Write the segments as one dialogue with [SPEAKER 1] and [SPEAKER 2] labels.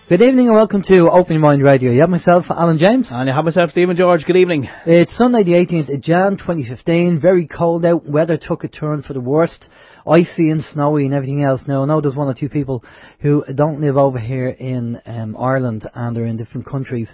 [SPEAKER 1] Good evening and welcome to Open Your Mind Radio. You have myself, Alan James.
[SPEAKER 2] And you have myself, Stephen George. Good evening.
[SPEAKER 1] It's Sunday the 18th of Jan 2015. Very cold out. Weather took a turn for the worst. Icy and snowy and everything else. Now, I know there's one or two people who don't live over here in Ireland and they're in different countries.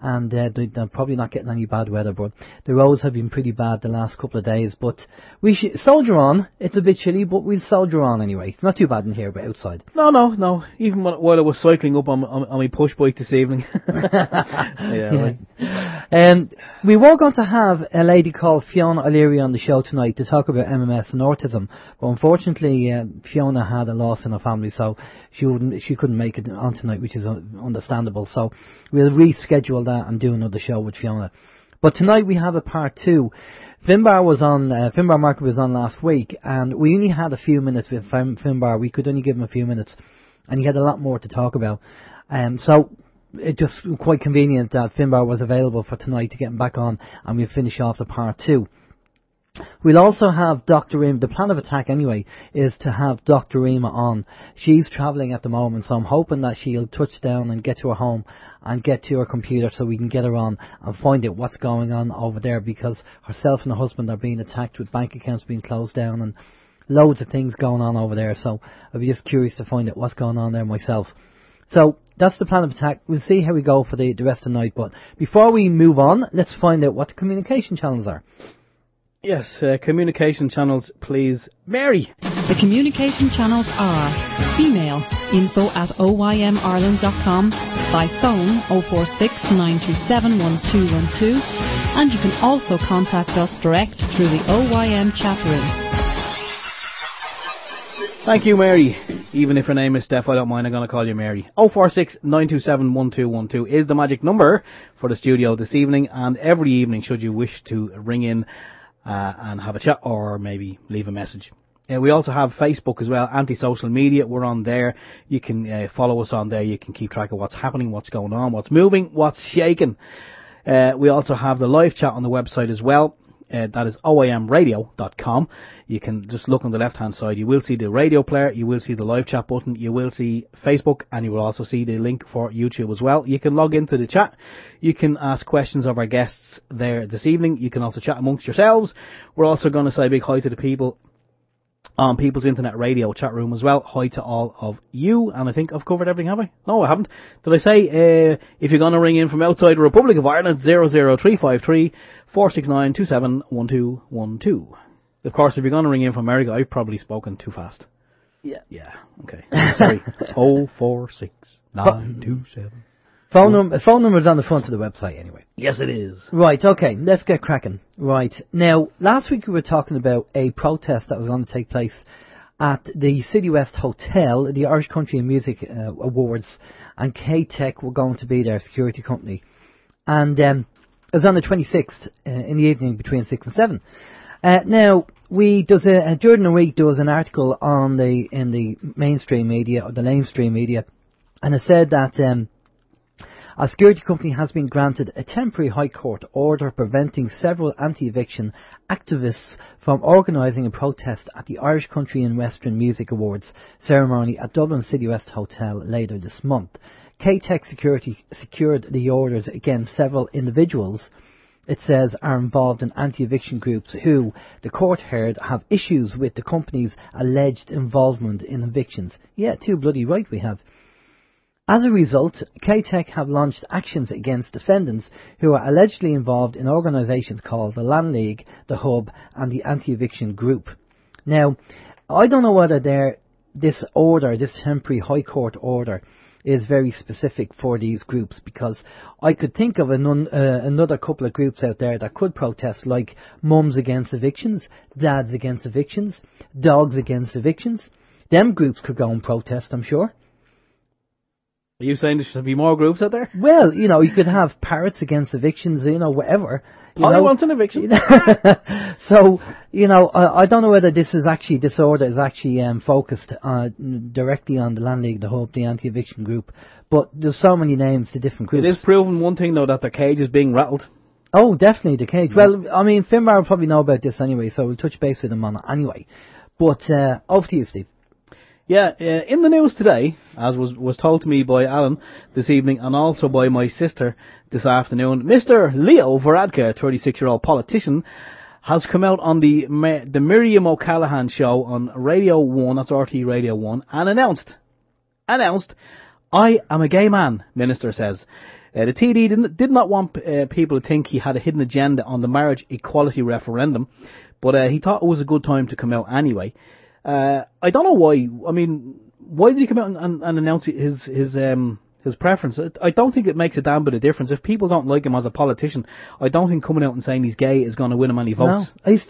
[SPEAKER 1] And they're probably not getting any bad weather, but the roads have been pretty bad the last couple of days. But we should soldier on. It's a bit chilly, but we'll soldier on anyway. It's not too bad in here, but outside.
[SPEAKER 2] No. Even while I was cycling up on my push bike this evening. Right.
[SPEAKER 1] We were going to have a lady called Fiona O'Leary on the show tonight to talk about MMS and autism, but unfortunately Fiona had a loss in her family, so she couldn't make it on tonight, which is understandable. So we'll reschedule that and do another show with Fiona. But tonight we have a part two. Finbar Markey was on last week, and we only had a few minutes with Finbar. We could only give him a few minutes, and he had a lot more to talk about. So it just quite convenient that Finbar was available for tonight to get him back on, and we'll finish off the part two. We'll also have Dr. Rima. The plan of attack, anyway, is to have Dr. Rima on. She's travelling at the moment, so I'm hoping that she'll touch down and get to her home and get to her computer so we can get her on and find out what's going on over there, because herself and her husband are being attacked with bank accounts being closed down and loads of things going on over there. So I'll be just curious to find out what's going on there myself. So that's the plan of attack. We'll see how we go for the rest of the night. But before we move on, let's find out what the communication channels are.
[SPEAKER 2] Yes, communication channels, please. Mary!
[SPEAKER 3] The communication channels are email info@oymireland.com, by phone 046 927 1212, and you can also contact us direct through the OYM chat room.
[SPEAKER 2] Thank you, Mary. Even if her name is Steph, I don't mind. I'm going to call you Mary. 046 927 1212 is the magic number for the studio this evening, and every evening should you wish to ring in and have a chat or maybe leave a message. We also have Facebook as well, anti-social media. We're on there. You can follow us on there. You can keep track of what's happening, what's going on, what's moving, what's shaking. We also have the live chat on the website as well. That is oymradio.com. You can just look on the left hand side. You will see the radio player, you will see the live chat button, you will see Facebook, and you will also see the link for YouTube as well. You can log into the chat. You can ask questions of our guests there this evening. You can also chat amongst yourselves. We're also going to say a big hi to the people on People's Internet Radio chat room as well. Hi to all of you. And I think I've covered everything, have I? No, I haven't. Did I say if you're going to ring in from outside the Republic of Ireland, 00353 469 271212. Of course, if you're going to ring in from America, I've probably spoken too fast. Yeah, okay. Sorry. 046 927.
[SPEAKER 1] Phone number's on the front of the website anyway.
[SPEAKER 2] Yes, it is.
[SPEAKER 1] Right, okay, let's get cracking. Right, now, last week we were talking about a protest that was going to take place at the City West Hotel, the Irish Country and Music Awards, and KTech were going to be their security company. And it was on the 26th in the evening between 6 and 7. Now, during the week there was an article in the mainstream media, or the lamestream media, and it said that a security company has been granted a temporary High Court order preventing several anti-eviction activists from organising a protest at the Irish Country and Western Music Awards ceremony at Dublin City West Hotel later this month. KTech Security secured the orders against several individuals, it says, are involved in anti-eviction groups who, the court heard, have issues with the company's alleged involvement in evictions. Yeah, too bloody right we have. As a result, KTech have launched actions against defendants who are allegedly involved in organisations called the Land League, the Hub and the Anti-Eviction Group. Now, I don't know whether this temporary High Court order, is very specific for these groups, because I could think of another couple of groups out there that could protest, like Mums Against Evictions, Dads Against Evictions, Dogs Against Evictions. Them groups could go and protest, I'm sure.
[SPEAKER 2] Are you saying there should be more groups out there?
[SPEAKER 1] Well, you could have Parrots Against Evictions, whatever.
[SPEAKER 2] I want an eviction.
[SPEAKER 1] So, I don't know whether this order is actually focused directly on the Land League, the Hub, the Anti-Eviction Group. But there's so many names to different groups.
[SPEAKER 2] It is proven one thing, though, that the cage is being rattled.
[SPEAKER 1] Oh, definitely, the cage. Well, I mean, Finbar will probably know about this anyway, so we'll touch base with him on it anyway. But over to you, Steve.
[SPEAKER 2] Yeah, in the news today, as was told to me by Alan this evening and also by my sister this afternoon, Mr. Leo Varadkar, 36-year-old politician, has come out on the Miriam O'Callaghan show on Radio 1, that's RT Radio 1, and announced, I am a gay man, Minister says. The TD did not want people to think he had a hidden agenda on the marriage equality referendum, but he thought it was a good time to come out anyway. I don't know why. I mean, why did he come out and announce his preference? I don't think it makes a damn bit of difference. If people don't like him as a politician, I don't think coming out and saying he's gay is going to win him any votes.
[SPEAKER 1] No, he's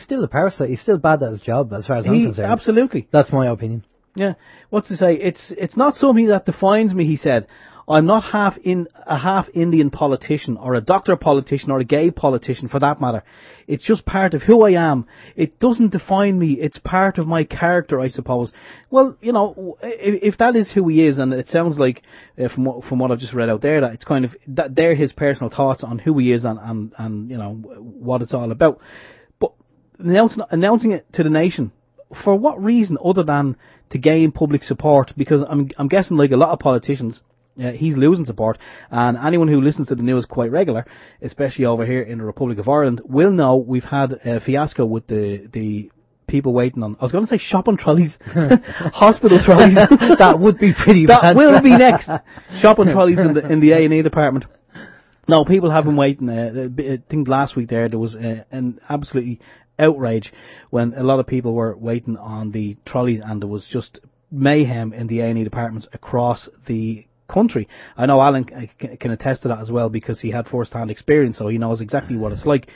[SPEAKER 1] still a parasite. He's still bad at his job, as far as I'm concerned.
[SPEAKER 2] Absolutely.
[SPEAKER 1] That's my opinion.
[SPEAKER 2] Yeah. What's to say? It's not something that defines me, he said. I'm not a half Indian politician or a doctor politician or a gay politician for that matter. It's just part of who I am. It doesn't define me. It's part of my character, I suppose. Well, you know, if that is who he is, and it sounds like from what I've just read out there, that it's kind of that they're his personal thoughts on who he is and you know what it's all about. But announcing it to the nation, for what reason other than to gain public support? Because I'm guessing, like a lot of politicians, he's losing support, and anyone who listens to the news quite regular, especially over here in the Republic of Ireland, will know we've had a fiasco with the people waiting on, I was going to say shopping trolleys, hospital trolleys.
[SPEAKER 1] That would be pretty bad.
[SPEAKER 2] That will be next. Shopping trolleys in the A&E department. No, people have been waiting. I think last week there was an absolutely outrage when a lot of people were waiting on the trolleys, and there was just mayhem in the A&E departments across the country. I know Alan can attest to that as well, because he had first-hand experience, so he knows exactly what it's like.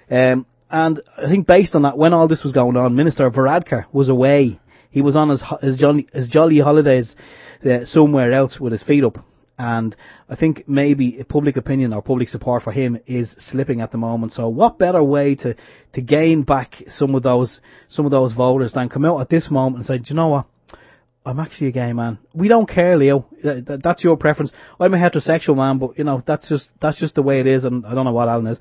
[SPEAKER 2] And I think based on that, when all this was going on, Minister Varadkar was away. He was on his jolly holidays somewhere else with his feet up. And I think maybe public opinion or public support for him is slipping at the moment. So what better way to gain back some of those voters than come out at this moment and say, do you know what? I'm actually a gay man. We don't care, Leo. That's your preference. I'm a heterosexual man, but you know that's just the way it is. And I don't know what Alan is,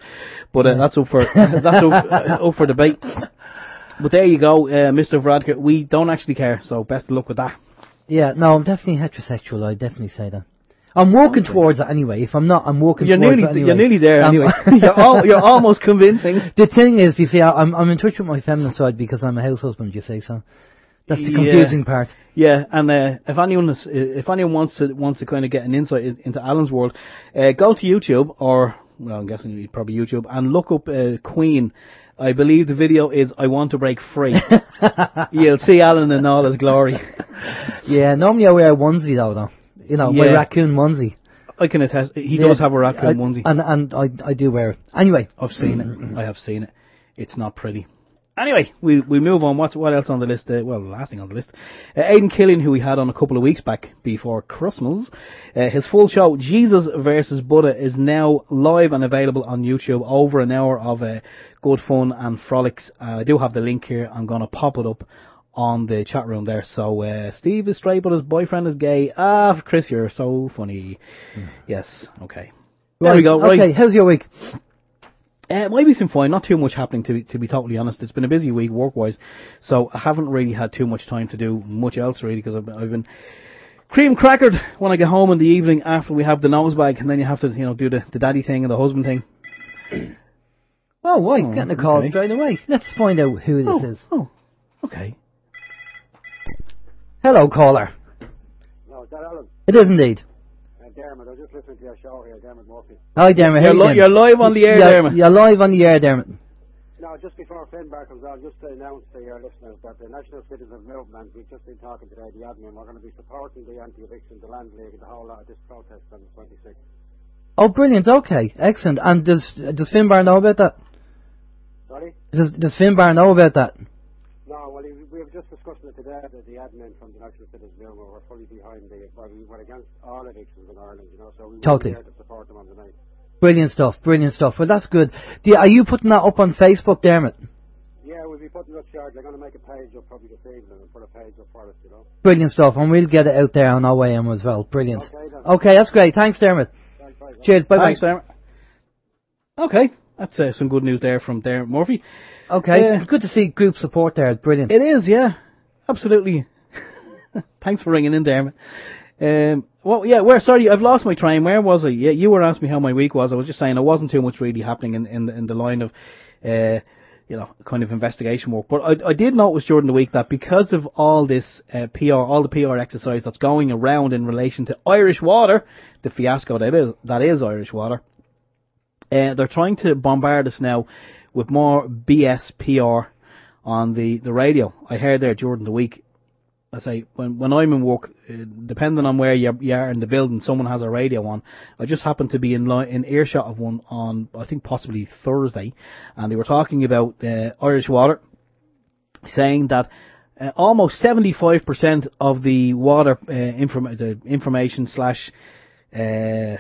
[SPEAKER 2] but that's up for up for debate. But there you go, Mr. Varadkar. We don't actually care. So best of luck with that.
[SPEAKER 1] Yeah, no, I'm definitely heterosexual. I definitely say that. I'm working towards it anyway. If I'm not, I'm working towards it anyway.
[SPEAKER 2] You're nearly there anyway. You're almost convincing.
[SPEAKER 1] The thing is, you see, I'm in touch with my feminine side because I'm a house husband. You see, so. That's the confusing part.
[SPEAKER 2] Yeah, and if anyone wants to kind of get an insight into Alan's world, go to YouTube, or well, I'm guessing probably YouTube, and look up Queen. I believe the video is "I Want to Break Free." You'll see Alan in all his glory. Yeah,
[SPEAKER 1] normally I wear a onesie though. You know, my raccoon onesie.
[SPEAKER 2] I can attest. He does have a raccoon onesie,
[SPEAKER 1] and I do wear it. Anyway,
[SPEAKER 2] I've seen it. I have seen it. It's not pretty. Anyway, we move on. What else on the list? Well, the last thing on the list, Aidan Killian, who we had on a couple of weeks back before Christmas, his full show Jesus versus Buddha is now live and available on YouTube. Over an hour of good fun and frolics. I do have the link here. I'm going to pop it up on the chat room there. So Steve is straight, but his boyfriend is gay. Chris, you're so funny. Yes, okay. There we go. Right.
[SPEAKER 1] Okay, how's your week?
[SPEAKER 2] My week's been fine, not too much happening to be totally honest. It's been a busy week work-wise, so I haven't really had too much time to do much else really, because I've been cream crackered when I get home in the evening after we have the nose bag, and then you have to do the daddy thing and the husband thing.
[SPEAKER 1] Oh, why? Getting the call straight away. Let's find out who this is.
[SPEAKER 2] Oh, okay.
[SPEAKER 1] Hello, caller.
[SPEAKER 4] No, is that Alan?
[SPEAKER 1] It is indeed.
[SPEAKER 4] Dermot, I was just listening to your show here, Dermot Murphy.
[SPEAKER 1] Hi, Dermot.
[SPEAKER 2] You're live on the air, Dermot.
[SPEAKER 1] You're live on the air, Dermot.
[SPEAKER 4] No, just before Finbar comes on, just to announce to your listeners that the National Citizens Movement, we've just been talking today, the admin, we're going to be supporting the Anti-Eviction, the Land League, and the whole lot of this protest on the 26th.
[SPEAKER 1] Oh, brilliant. Okay, excellent. And does Finbar know about that?
[SPEAKER 4] Sorry?
[SPEAKER 1] Does Finbar know about that?
[SPEAKER 4] No, well, we were just discussing it today, that the admin from the National Citizens Movement were fully behind we were against all evictions in Ireland, so we were there to support them on the night. Brilliant stuff.
[SPEAKER 1] Well, that's good. Are you putting that up on Facebook, Dermot?
[SPEAKER 4] Yeah, we'll be putting it up short. They're going to make a page up probably this evening and put a page up for us,
[SPEAKER 1] Brilliant stuff, and we'll get it out there on OYM as well. Brilliant.
[SPEAKER 4] Okay,
[SPEAKER 1] that's great. Thanks, Dermot.
[SPEAKER 4] Thanks, bye.
[SPEAKER 1] Cheers, bye-bye.
[SPEAKER 2] Thanks, Dermot. Okay, that's some good news there from Dermot Murphy.
[SPEAKER 1] Okay, good to see group support there. Brilliant.
[SPEAKER 2] It is, yeah. Absolutely. Thanks for ringing in there. Well, yeah, sorry, I've lost my train. Where was I? Yeah, you were asking me how my week was. I was just saying there wasn't too much really happening in the line of, kind of investigation work. But I did notice during the week that because of all this all the PR exercise that's going around in relation to Irish Water, the fiasco that is Irish Water, they're trying to bombard us now with more BS PR on the radio. I heard there during the week. I say, when I'm in work, depending on where you are in the building, someone has a radio on. I just happened to be in earshot of one on, I think possibly Thursday, and they were talking about Irish Water, saying that almost 75% of the water information slash the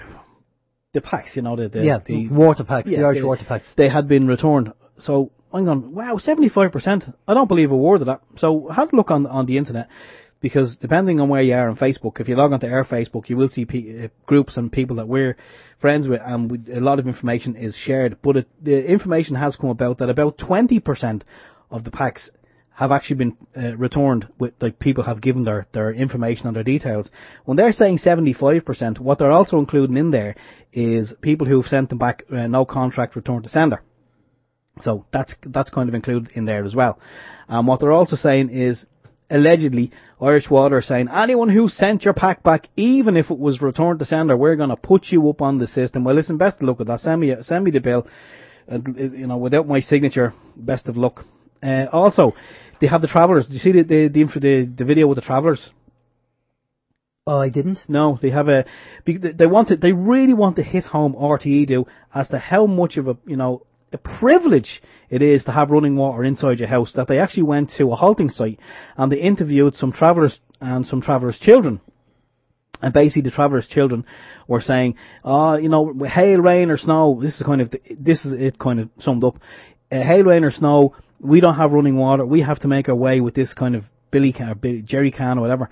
[SPEAKER 2] packs, the
[SPEAKER 1] water packs, the Irish water packs,
[SPEAKER 2] they had been returned. So I'm going, wow, 75%. I don't believe a word of that. So have a look on the internet, because depending on where you are on Facebook, if you log onto our Facebook, you will see groups and people that we're friends with, and a lot of information is shared. But the information has come about that about 20% of the packs have actually been returned, with like people have given their information and their details. When they're saying 75%, what they're also including in there is people who've sent them back no contract return to sender. So that's kind of included in there as well. What they're also saying is, allegedly, Irish Water are saying, anyone who sent your pack back, even if it was returned to sender, we're going to put you up on the system. Well, listen, best of luck with that. Send me the bill. Without my signature, best of luck. Also, they have the travellers. Did you see the video with the travellers?
[SPEAKER 1] Oh, I didn't.
[SPEAKER 2] No, they have they really want to hit home, RTE do, as to how much of a privilege it is to have running water inside your house, that they actually went to a halting site and they interviewed some travellers and some travellers' children. And basically the travellers' children were saying, hail, rain or snow, this is it kind of summed up. Hail, rain or snow, we don't have running water, we have to make our way with this kind of jerry can or whatever,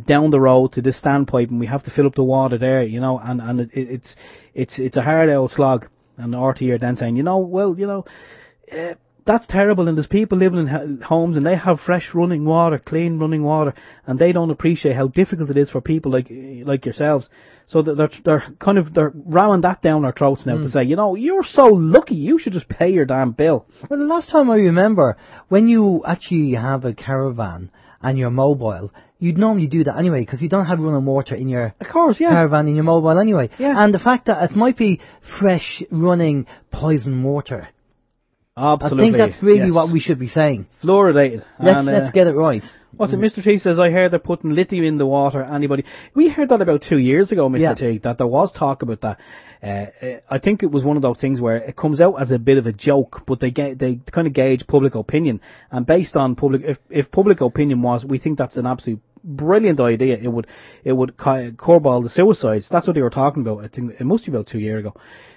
[SPEAKER 2] down the road to this standpipe, and we have to fill up the water there, and it's a hard old slog. And the RT are then saying, that's terrible, and there's people living in homes and they have fresh running water, clean running water, and they don't appreciate how difficult it is for people like yourselves. So they're ramming that down our throats now to say, you're so lucky, you should just pay your damn bill.
[SPEAKER 1] Well, the last time I remember, when you actually have a caravan and you're mobile, you'd normally do that anyway, because you don't have running water in your caravan, in your mobile anyway. Yeah. And the fact that it might be fresh running poison water.
[SPEAKER 2] Absolutely.
[SPEAKER 1] I think that's really what we should be saying.
[SPEAKER 2] Fluoridated.
[SPEAKER 1] Let's get it right.
[SPEAKER 2] What's it? Mr. T says, I heard they're putting lithium in the water. Anybody? We heard that about 2 years ago, Mr. T, that there was talk about that. I think it was one of those things where it comes out as a bit of a joke, but they kind of gauge public opinion, and based on if public opinion was, we think that's an absolute brilliant idea. It would curb all the suicides. That's what they were talking about. I think it must be about 2 years ago.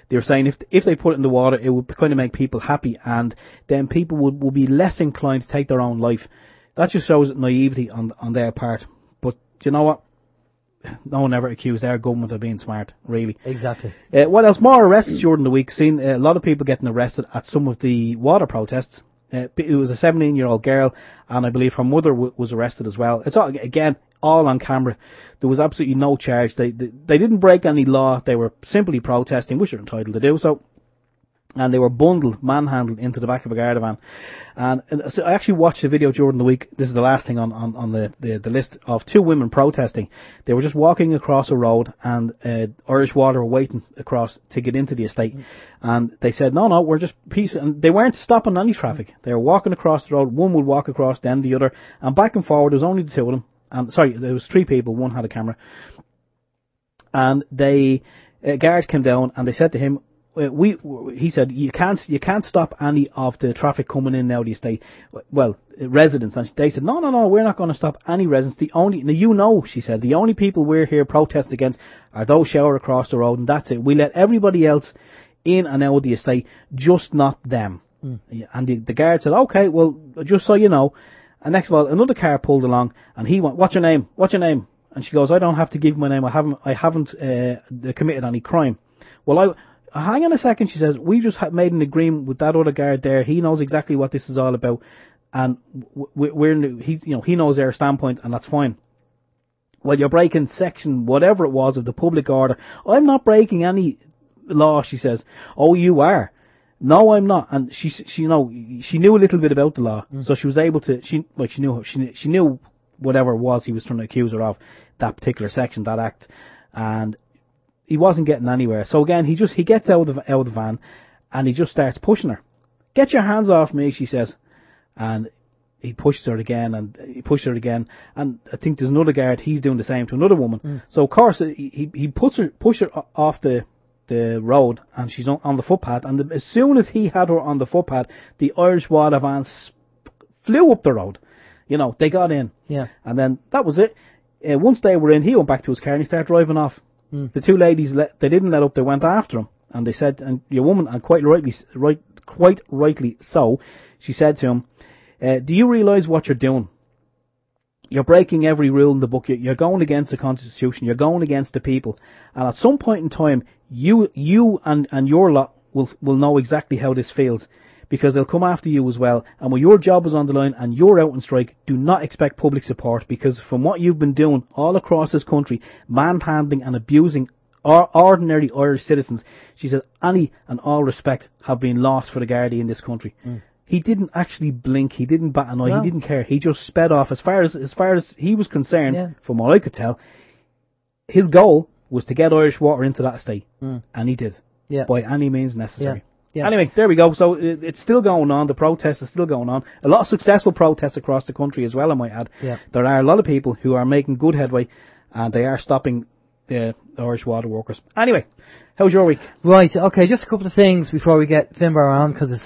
[SPEAKER 2] They were saying if they put it in the water, it would kind of make people happy, and then people would be less inclined to take their own life. That just shows naivety on their part. But do you know what? No one ever accused our government of being smart, really.
[SPEAKER 1] Exactly.
[SPEAKER 2] What else? More arrests during the week. Seen a lot of people getting arrested at some of the water protests. It was a 17-year-old girl, and I believe her mother was arrested as well. It's all on camera. There was absolutely no charge. They didn't break any law. They were simply protesting, which they're entitled to do so. And they were manhandled into the back of a Garda van. And so I actually watched a video during the week. This is the last thing on the list of two women protesting. They were just walking across a road, and Irish Water were waiting across to get into the estate. And they said, no, we're just peace. And they weren't stopping any traffic. They were walking across the road. One would walk across, then the other. And back and forward, there was only the two of them. And there was three people. One had a camera. And guards came down, and they said to him, he said, you can't stop any of the traffic coming in now to the estate. Well, residents. And they said, no, we're not going to stop any residents. She said, the only people we're here protesting against are those shower across the road, and that's it. We let everybody else in and out of the estate, just not them. And the guard said, okay, well, just so you know. And next of all, another car pulled along, and he went, what's your name? And she goes, I don't have to give my name. I haven't committed any crime. Well, hang on a second, she says, we just made an agreement with that other guard there. He knows exactly what this is all about, and he knows their standpoint, and that's fine. well, you're breaking section whatever it was of the public order. I'm not breaking any law, she says. Oh, you are. No, I'm not. And she knew a little bit about the law, so she was able to. She knew whatever it was he was trying to accuse her of, that particular section, that act, and he wasn't getting anywhere. So again, he gets out of the van, and he just starts pushing her. Get your hands off me, she says, and he pushed her again, and I think there's another guard. He's doing the same to another woman. So of course he pushed her off the road, and she's on the footpath. And as soon as he had her on the footpath, the Irish water van flew up the road. You know, they got in. Yeah. And then that was it. Once they were in, he went back to his car and he started driving off. The two ladies, they didn't let up. They went after him, and they said, and your woman, and quite rightly so, she said to him, do you realise what you're doing? You're breaking every rule in the book. You're going against the Constitution. You're going against the people. And at some point in time, you and your lot will know exactly how this feels, because they'll come after you as well. And when your job is on the line and you're out on strike, do not expect public support, because from what you've been doing all across this country, manhandling and abusing ordinary Irish citizens, she said, any and all respect have been lost for the Gardaí in this country. He didn't actually blink. He didn't bat an eye. No. He didn't care. He just sped off. As far as he was concerned, from what I could tell, his goal was to get Irish water into that estate, and he did, by any means necessary. Anyway, there we go. So it's still going on. The protest is still going on. A lot of successful protests across the country as well, I might add. There are a lot of people who are making good headway, and they are stopping the Irish water workers. Anyway, how's your week? Right, okay, just a couple of things before we get Finbar on, because it's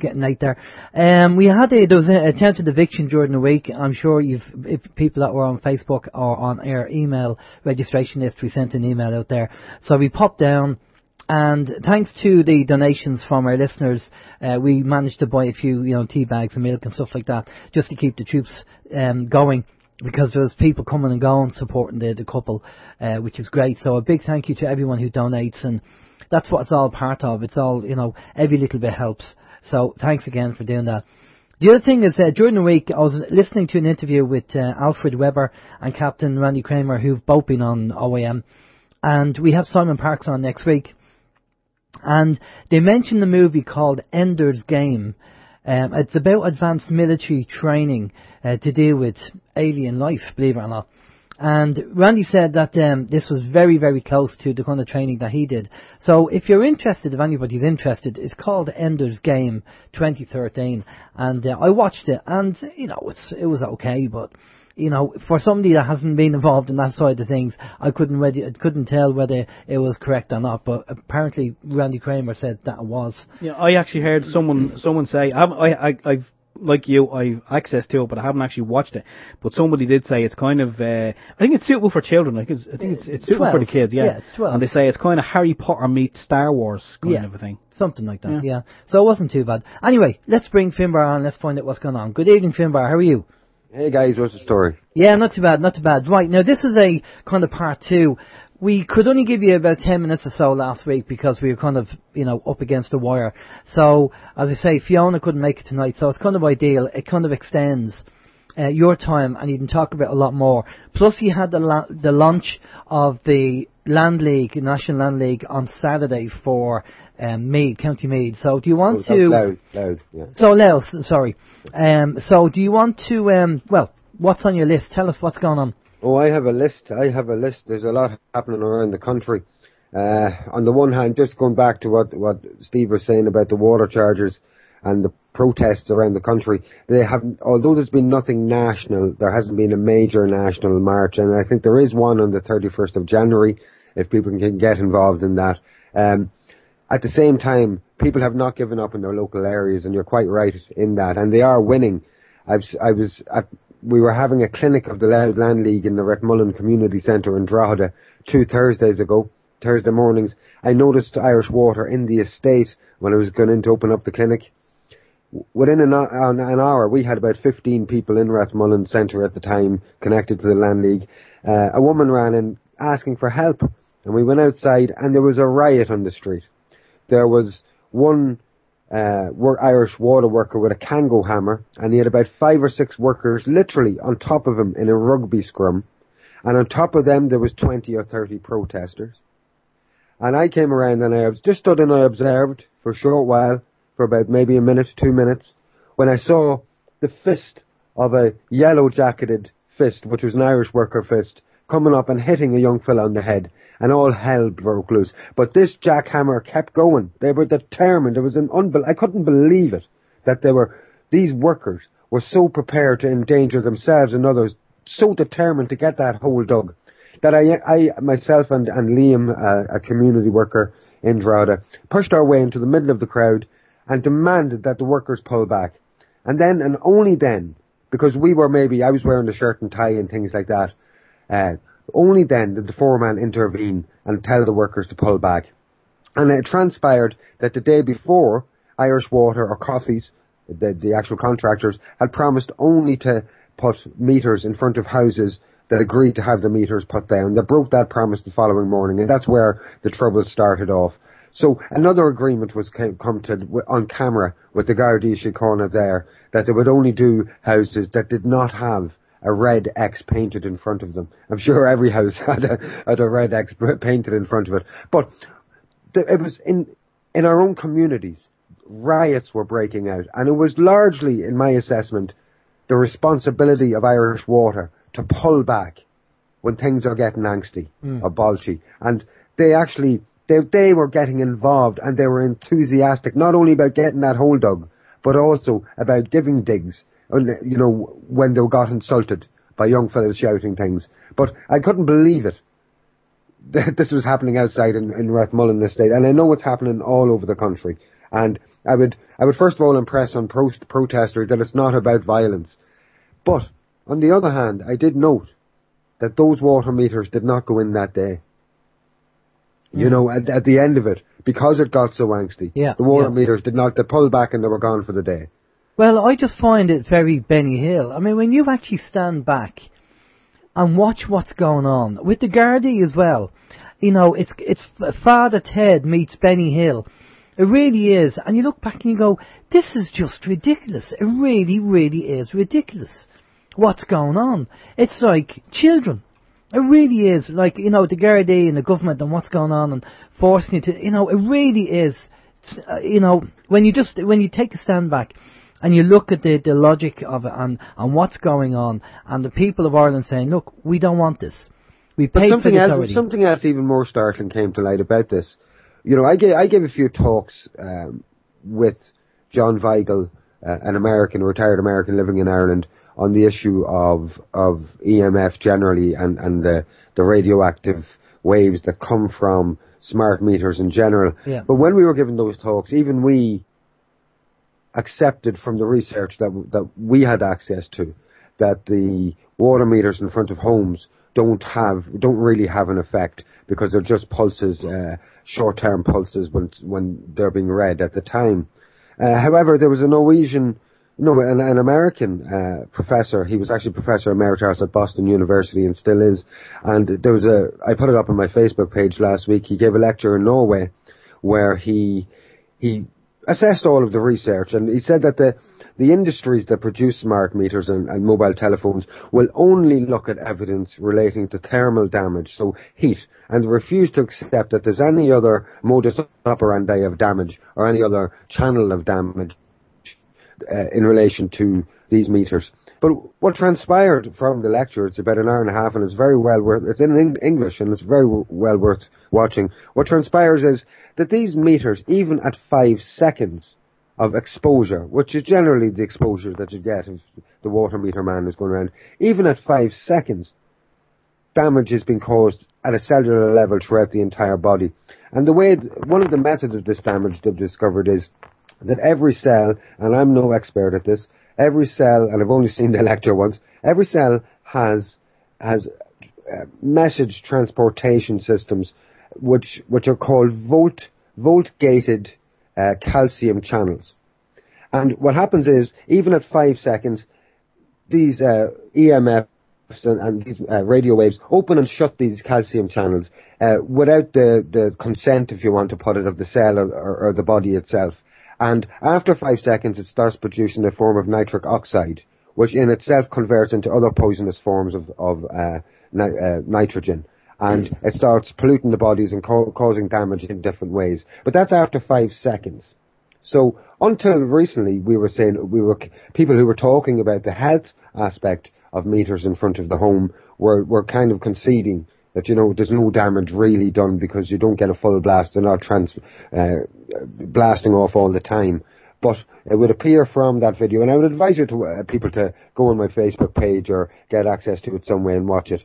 [SPEAKER 2] getting late there. There was an attempted eviction during the week. I'm sure if people that were on Facebook or on our email registration list, we sent an email out there. So we popped down, and thanks to the donations from our listeners, we managed to buy a few, tea bags and milk and stuff like that, just to keep the troops going, because there was people coming and going supporting the couple, which is great. So a big thank you to everyone who donates, and that's what it's all part of. It's all, every little bit helps. So thanks again for doing that. The other thing is, during the week, I was listening to an interview with Alfred Weber and Captain Randy Kramer, who've both been on OYM, and we have Simon Parkes on next week. And they mentioned the movie called Ender's Game. It's about advanced military training to deal with alien life, believe it or not. And Randy said that this was very, very close to the kind of training that he did. So if you're interested, if anybody's interested, it's called Ender's Game 2013. And I watched it, and, it was okay, but, for somebody that hasn't been involved in that side of things, I couldn't tell whether it was correct or not, but apparently Randy Kramer said that it was. Yeah, I actually heard someone say, I've like you, I've access to it, but I haven't actually watched it. But somebody did say it's kind of, I think it's suitable for children. I think it's suitable 12. For the kids, yeah. Yeah, it's 12. And they say it's kind of Harry Potter meets Star Wars kind of a thing. Something like that, yeah. So it wasn't too bad. Anyway, let's bring Finbar on. Let's find out what's going on. Good evening, Finbar. How are you?
[SPEAKER 5] Hey guys, what's the story?
[SPEAKER 1] Yeah, not too bad, not too bad. Right, now this is a kind of part two. We could only give you about 10 minutes or so last week because we were kind of, up against the wire. So, as I say, Fiona couldn't make it tonight, so it's kind of ideal. It kind of extends your time, and you can talk about a lot more. Plus, you had the launch of the Land League, National Land League, on Saturday for Meath, County Meath. So, do you want to... Louth, yeah. So, Louth, sorry. So, do you want to... what's on your list? Tell us what's going on.
[SPEAKER 5] Oh, I have a list. There's a lot happening around the country. On the one hand, just going back to what Steve was saying about the water chargers and the protests around the country, although there's been nothing national, there hasn't been a major national march, and I think there is one on the 31st of January, if people can get involved in that. At the same time, people have not given up in their local areas, and you're quite right in that, and they are winning. We were having a clinic of the Land League in the Rathmullen Community Centre in Drogheda 2 Thursdays ago, Thursday mornings. I noticed Irish Water in the estate when I was going in to open up the clinic. Within an hour, we had about 15 people in Rathmullen Centre at the time connected to the Land League. A woman ran in asking for help, and we went outside, and there was a riot on the street. There was one Irish water worker with a Kango hammer, and he had about 5 or 6 workers literally on top of him in a rugby scrum, And on top of them, there was 20 or 30 protesters. And I came around and I just stood and I observed for a short while, for about maybe a minute, 2 minutes, when I saw the fist of a yellow-jacketed fist, which was an Irish worker fist, coming up and hitting a young fella on the head, and all hell broke loose. But this jackhammer kept going. They were determined. It was I couldn't believe it, that these workers were so prepared to endanger themselves and others, so determined to get that hole dug, that I myself and Liam, a community worker in Drogheda, pushed our way into the middle of the crowd and demanded that the workers pull back. And then, and only then, because I was wearing a shirt and tie and things like that, only then did the foreman intervene and tell the workers to pull back. And it transpired that the day before, Irish Water or Coffees, the actual contractors, had promised only to put meters in front of houses that agreed to have the meters put down. They broke that promise the following morning, and that's where the trouble started off. So another agreement was come to on camera with the Gardaí Síochána there, that they would only do houses that did not have a red X painted in front of them. I'm sure every house had a red X painted in front of it. But it was in our own communities, riots were breaking out, and it was largely, in my assessment, the responsibility of Irish Water to pull back when things are getting angsty or bolshy. And they were getting involved, and they were enthusiastic, not only about getting that hole dug, but also about giving digs, you know, when they got insulted by young fellas shouting things. But I couldn't believe it. This was happening outside in Rathmullen Estate, and I know it's happening all over the country. And I would first of all impress on protesters that it's not about violence. But, on the other hand, I did note that those water meters did not go in that day. You know, at the end of it, because it got so angsty, the water meters did not, they pulled back and they were gone for the day.
[SPEAKER 1] Well, I just find it very Benny Hill. I mean, when you actually stand back and watch what's going on, with the Gardaí as well, you know, it's Father Ted meets Benny Hill. It really is. And you look back and you go, this is just ridiculous. It really, really is ridiculous what's going on. It's like children. It really is. Like, you know, the Gardaí and the government and what's going on and forcing you to, you know, it really is, you know, when you take a stand back and you look at the logic of it and what's going on, and the people of Ireland saying, look, we don't want this. We paid for this already. Something
[SPEAKER 5] else even more startling came to light about this. You know, I gave a few talks with John Weigel, an American, a retired American living in Ireland, on the issue of EMF generally and the radioactive waves that come from smart meters in general.
[SPEAKER 1] Yeah.
[SPEAKER 5] But when we were giving those talks, even we accepted from the research that we had access to that the water meters in front of homes don't really have an effect, because they're just pulses, short-term pulses when they're being read at the time. However, there was a an American professor. He was actually Professor Emeritus at Boston University and still is. And I put it up on my Facebook page last week. He gave a lecture in Norway where he assessed all of the research, and he said that the industries that produce smart meters and mobile telephones will only look at evidence relating to thermal damage, so heat, and refuse to accept that there's any other modus operandi of damage or any other channel of damage in relation to these meters. But what transpired from the lecture, it's about an hour and a half, and it's very well worth, it's in English and it's very well worth watching. What transpires is that these meters, even at 5 seconds of exposure, which is generally the exposure that you get if the water meter man is going around, even at 5 seconds, damage is being caused at a cellular level throughout the entire body. And one of the methods of this damage they've discovered is that every cell, and I'm no expert at this, every cell, and I've only seen the lecture once, every cell has message transportation systems which are called volt-gated calcium channels. And what happens is, even at 5 seconds, these EMFs and these radio waves open and shut these calcium channels without the consent, if you want to put it, of the cell or the body itself. And after 5 seconds, it starts producing a form of nitric oxide, which in itself converts into other poisonous forms of nitrogen. And it starts polluting the bodies and causing damage in different ways. But that's after 5 seconds. So until recently, people who were talking about the health aspect of meters in front of the home were kind of conceding that, there's no damage really done because you don't get a full blast. They're not blasting off all the time. But it would appear from that video, and I would advise people to go on my Facebook page or get access to it some way and watch it.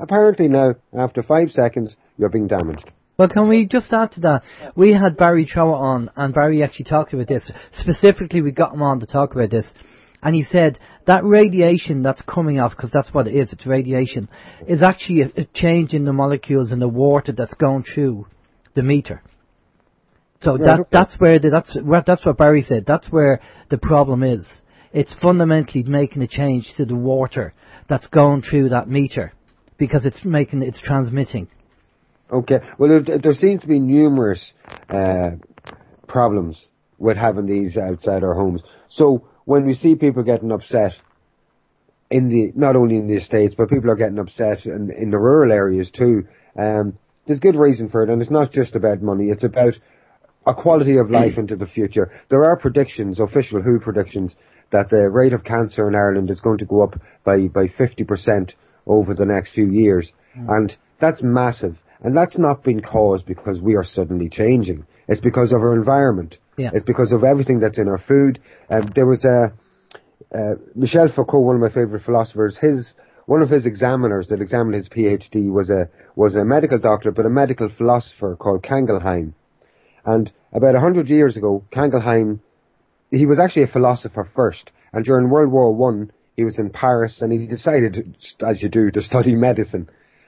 [SPEAKER 5] Apparently now, after 5 seconds, you're being damaged.
[SPEAKER 1] Well, can we just add to that? We had Barry Trower on, and Barry actually talked about this. Specifically, we got him on to talk about this. And he said that radiation that's coming off, because that's what it is, it's radiation, is actually a change in the molecules in the water that's going through the meter. So that's what Barry said. That's where the problem is. It's fundamentally making a change to the water that's going through that meter because it's transmitting.
[SPEAKER 5] Okay. Well, there seems to be numerous problems with having these outside our homes. So when we see people getting upset not only in the estates, but people are getting upset in the rural areas too. There's good reason for it, and it's not just about money. It's about a quality of life into the future. There are predictions, official WHO predictions, that the rate of cancer in Ireland is going to go up by 50% over the next few years. And that's massive. And that's not been caused because we are suddenly changing. It's because of our environment.
[SPEAKER 1] Yeah.
[SPEAKER 5] It's because of everything that's in our food. There was Michel Foucault, one of my favourite philosophers, one of his examiners that examined his PhD was a medical doctor, but a medical philosopher called Kangelheim. And about 100 years ago, Kangelheim, he was actually a philosopher first. And during World War I, he was in Paris, and he decided, as you do, to study medicine.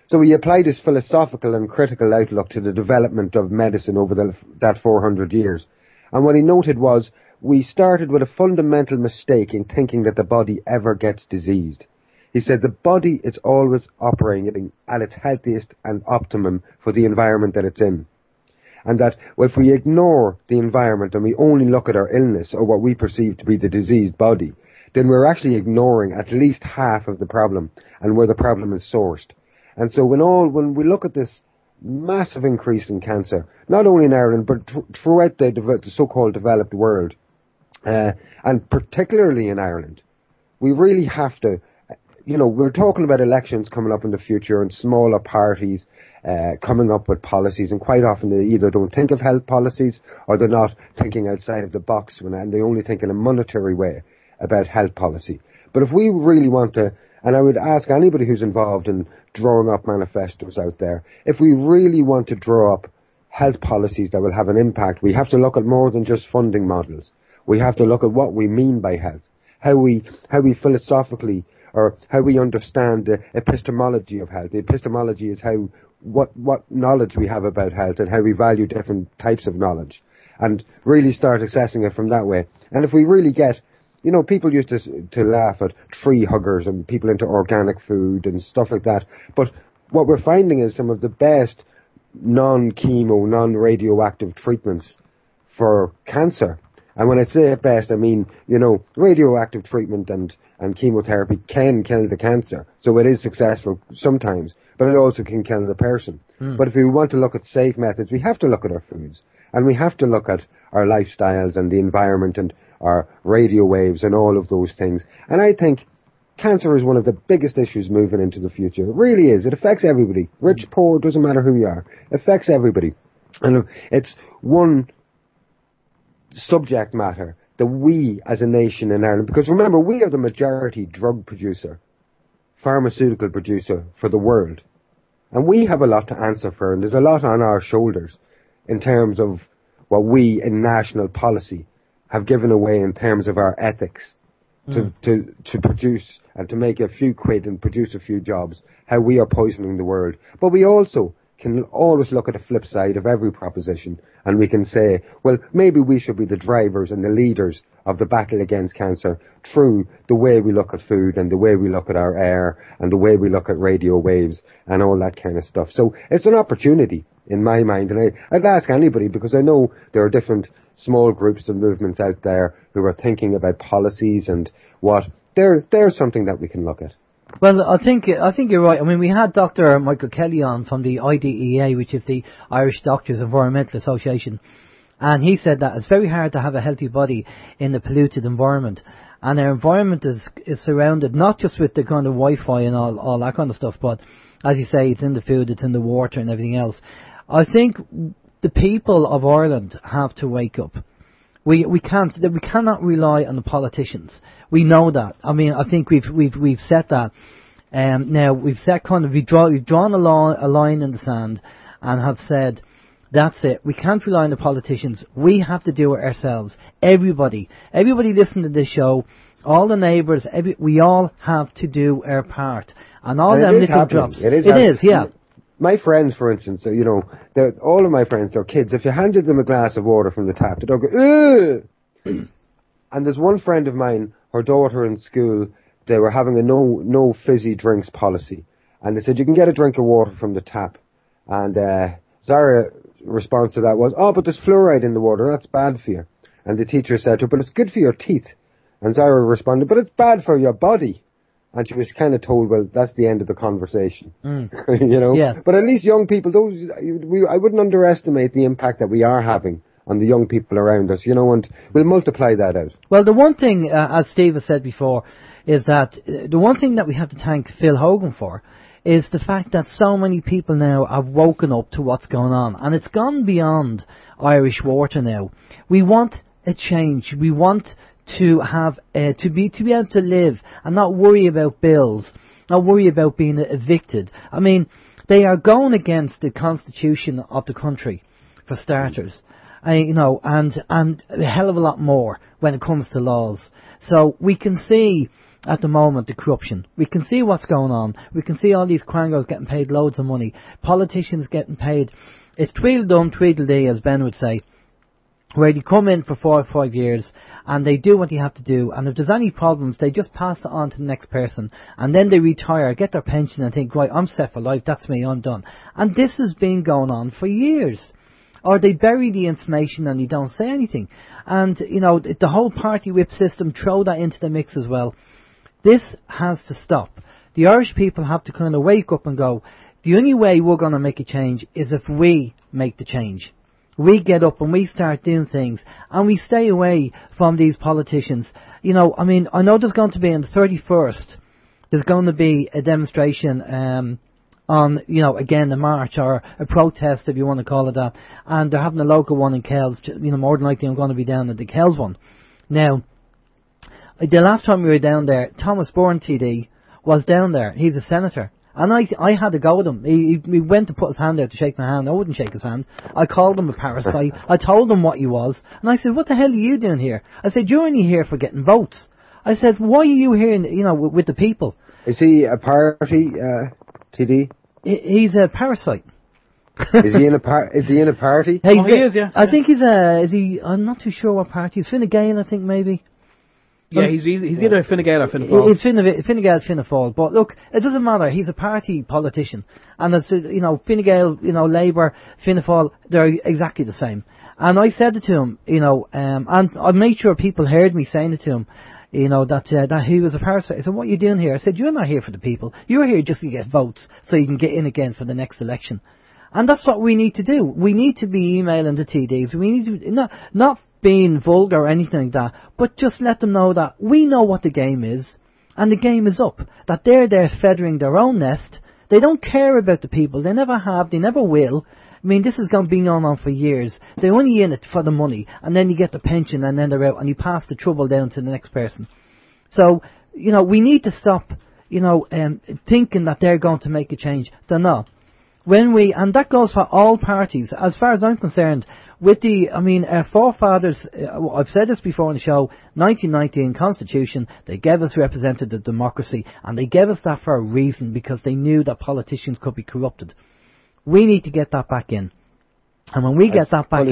[SPEAKER 5] So he applied his philosophical and critical outlook to the development of medicine over that 400 years. And what he noted was, we started with a fundamental mistake in thinking that the body ever gets diseased. He said the body is always operating at its healthiest and optimum for the environment that it's in. And that if we ignore the environment and we only look at our illness or what we perceive to be the diseased body, then we're actually ignoring at least half of the problem and where the problem is sourced. And so when we look at this massive increase in cancer, not only in Ireland but throughout the so-called developed world, and particularly in Ireland, we really have to, we're talking about elections coming up in the future and smaller parties coming up with policies, and quite often they either don't think of health policies or they're not thinking outside of the box and they only think in a monetary way about health policy. But if we really want to, and I would ask anybody who's involved in drawing up manifestos out there, if we really want to draw up health policies that will have an impact, we have to look at more than just funding models. We have to look at what we mean by health, how we philosophically, or how we understand the epistemology of health. The epistemology is what knowledge we have about health and how we value different types of knowledge, and really start assessing it from that way. And if we really get, people used to laugh at tree huggers and people into organic food and stuff like that, but what we're finding is some of the best non-chemo, non-radioactive treatments for cancer. And when I say best, I mean, radioactive treatment and chemotherapy can kill the cancer. So it is successful sometimes, but it also can kill the person. But if we want to look at safe methods, we have to look at our foods. And we have to look at our lifestyles and the environment and our radio waves and all of those things. And I think cancer is one of the biggest issues moving into the future. It really is. It affects everybody. Rich, poor, doesn't matter who you are. It affects everybody. And it's one subject matter that we as a nation in Ireland, because remember, we are the majority drug producer, pharmaceutical producer for the world. And we have a lot to answer for, and there's a lot on our shoulders in terms of what we in national policy have given away in terms of our ethics to produce and to make a few quid and produce a few jobs, how we are poisoning the world. But we also can always look at the flip side of every proposition, and we can say, well, maybe we should be the drivers and the leaders of the battle against cancer through the way we look at food and the way we look at our air and the way we look at radio waves and all that kind of stuff. So it's an opportunity in my mind, and I'd ask anybody, because I know there are different small groups and movements out there who are thinking about policies and what. There's something that we can look at.
[SPEAKER 1] Well, I think you're right. I mean, we had Dr. Michael Kelly on from the IDEA, which is the Irish Doctors Environmental Association, and he said that it's very hard to have a healthy body in a polluted environment. And our environment is surrounded not just with the kind of Wi-Fi and all that kind of stuff, but as you say, it's in the food, it's in the water and everything else. I think the people of Ireland have to wake up. We cannot rely on the politicians. We know that. I mean, I think we've set that. Now we've drawn a line in the sand and have said, that's it. We can't rely on the politicians. We have to do it ourselves. Everybody listening to this show, all the neighbours, we all have to do our part. And all them little drops. It is, yeah.
[SPEAKER 5] My friends, for instance, all of my friends, they're kids. If you handed them a glass of water from the tap, they'd go, ugh! And there's one friend of mine, her daughter in school, they were having a no fizzy drinks policy. And they said, you can get a drink of water from the tap. And Zara response to that was, oh, but there's fluoride in the water, that's bad for you. And the teacher said to her, but it's good for your teeth. And Zara responded, but it's bad for your body. And she was kind of told, well, that's the end of the conversation. You know?
[SPEAKER 1] Yeah.
[SPEAKER 5] But at least young people, I wouldn't underestimate the impact that we are having on the young people around us, you know, and we'll multiply that out.
[SPEAKER 1] Well, the one thing, as Steve has said before, is that the one thing that we have to thank Phil Hogan for is the fact that so many people now have woken up to what's going on, and it's gone beyond Irish water now. We want a change. We want to have to be able to live and not worry about bills, not worry about being evicted. I mean, they are going against the constitution of the country, for starters, you know, and a hell of a lot more when it comes to laws. So we can see at the moment the corruption. We can see what's going on. We can see all these quangos getting paid loads of money. Politicians getting paid. It's tweedledum, tweedledee, as Ben would say, where they come in for 4 or 5 years and they do what they have to do, and if there's any problems they just pass it on to the next person, and then they retire, get their pension and think, right, I'm set for life, that's me, I'm done. And this has been going on for years. Or they bury the information and they don't say anything. And, you know, the whole party whip system, throw that into the mix as well. This has to stop. The Irish people have to kind of wake up and go, the only way we're going to make a change is if we make the change. We get up and we start doing things, and we stay away from these politicians. You know, I mean, I know there's going to be on the 31st, there's going to be a demonstration on, you know, again, a march or a protest, if you want to call it that, and they're having a local one in Kells. You know, more than likely I'm going to be down at the Kells one. Now, the last time we were down there, Thomas Byrne TD was down there. He's a senator. And I had to go with him. He went to put his hand out to shake my hand. I wouldn't shake his hand. I called him a parasite. I told him what he was. And I said, what the hell are you doing here? I said, you're only here for getting votes. I said, why are you here, you know, with the people?
[SPEAKER 5] Is he a party, TD?
[SPEAKER 1] He's a parasite.
[SPEAKER 5] Is he in a party?
[SPEAKER 1] Hey,
[SPEAKER 2] he is, yeah.
[SPEAKER 1] I think I'm not too sure what party. He's Fine Gael, I think, maybe.
[SPEAKER 2] Yeah, he's either Fine Gael or Fianna Fáil.
[SPEAKER 1] He's Fine Gael, Fianna Fáil. But look, it doesn't matter. He's a party politician. And as you know, Fine Gael, you know, Labour, Fianna Fáil, they're exactly the same. And I said it to him, you know, and I made sure people heard me saying it to him, you know, that he was a parasite. I said, what are you doing here? I said, you're not here for the people. You're here just to get votes so you can get in again for the next election. And that's what we need to do. We need to be emailing the TDs. We need to, not being vulgar or anything like that, but just let them know that we know what the game is, and the game is up. That they're there feathering their own nest. They don't care about the people. They never have. They never will. I mean, this has been going on for years. They're only in it for the money, and then you get the pension, and then they're out, and you pass the trouble down to the next person. So, you know, we need to stop, you know, thinking that they're going to make a change. They're not. And that goes for all parties, as far as I'm concerned. Our forefathers, I've said this before on the show, 1919 Constitution, they gave us representative democracy, and they gave us that for a reason, because they knew that politicians could be corrupted. We need to get that back in. And when we get that back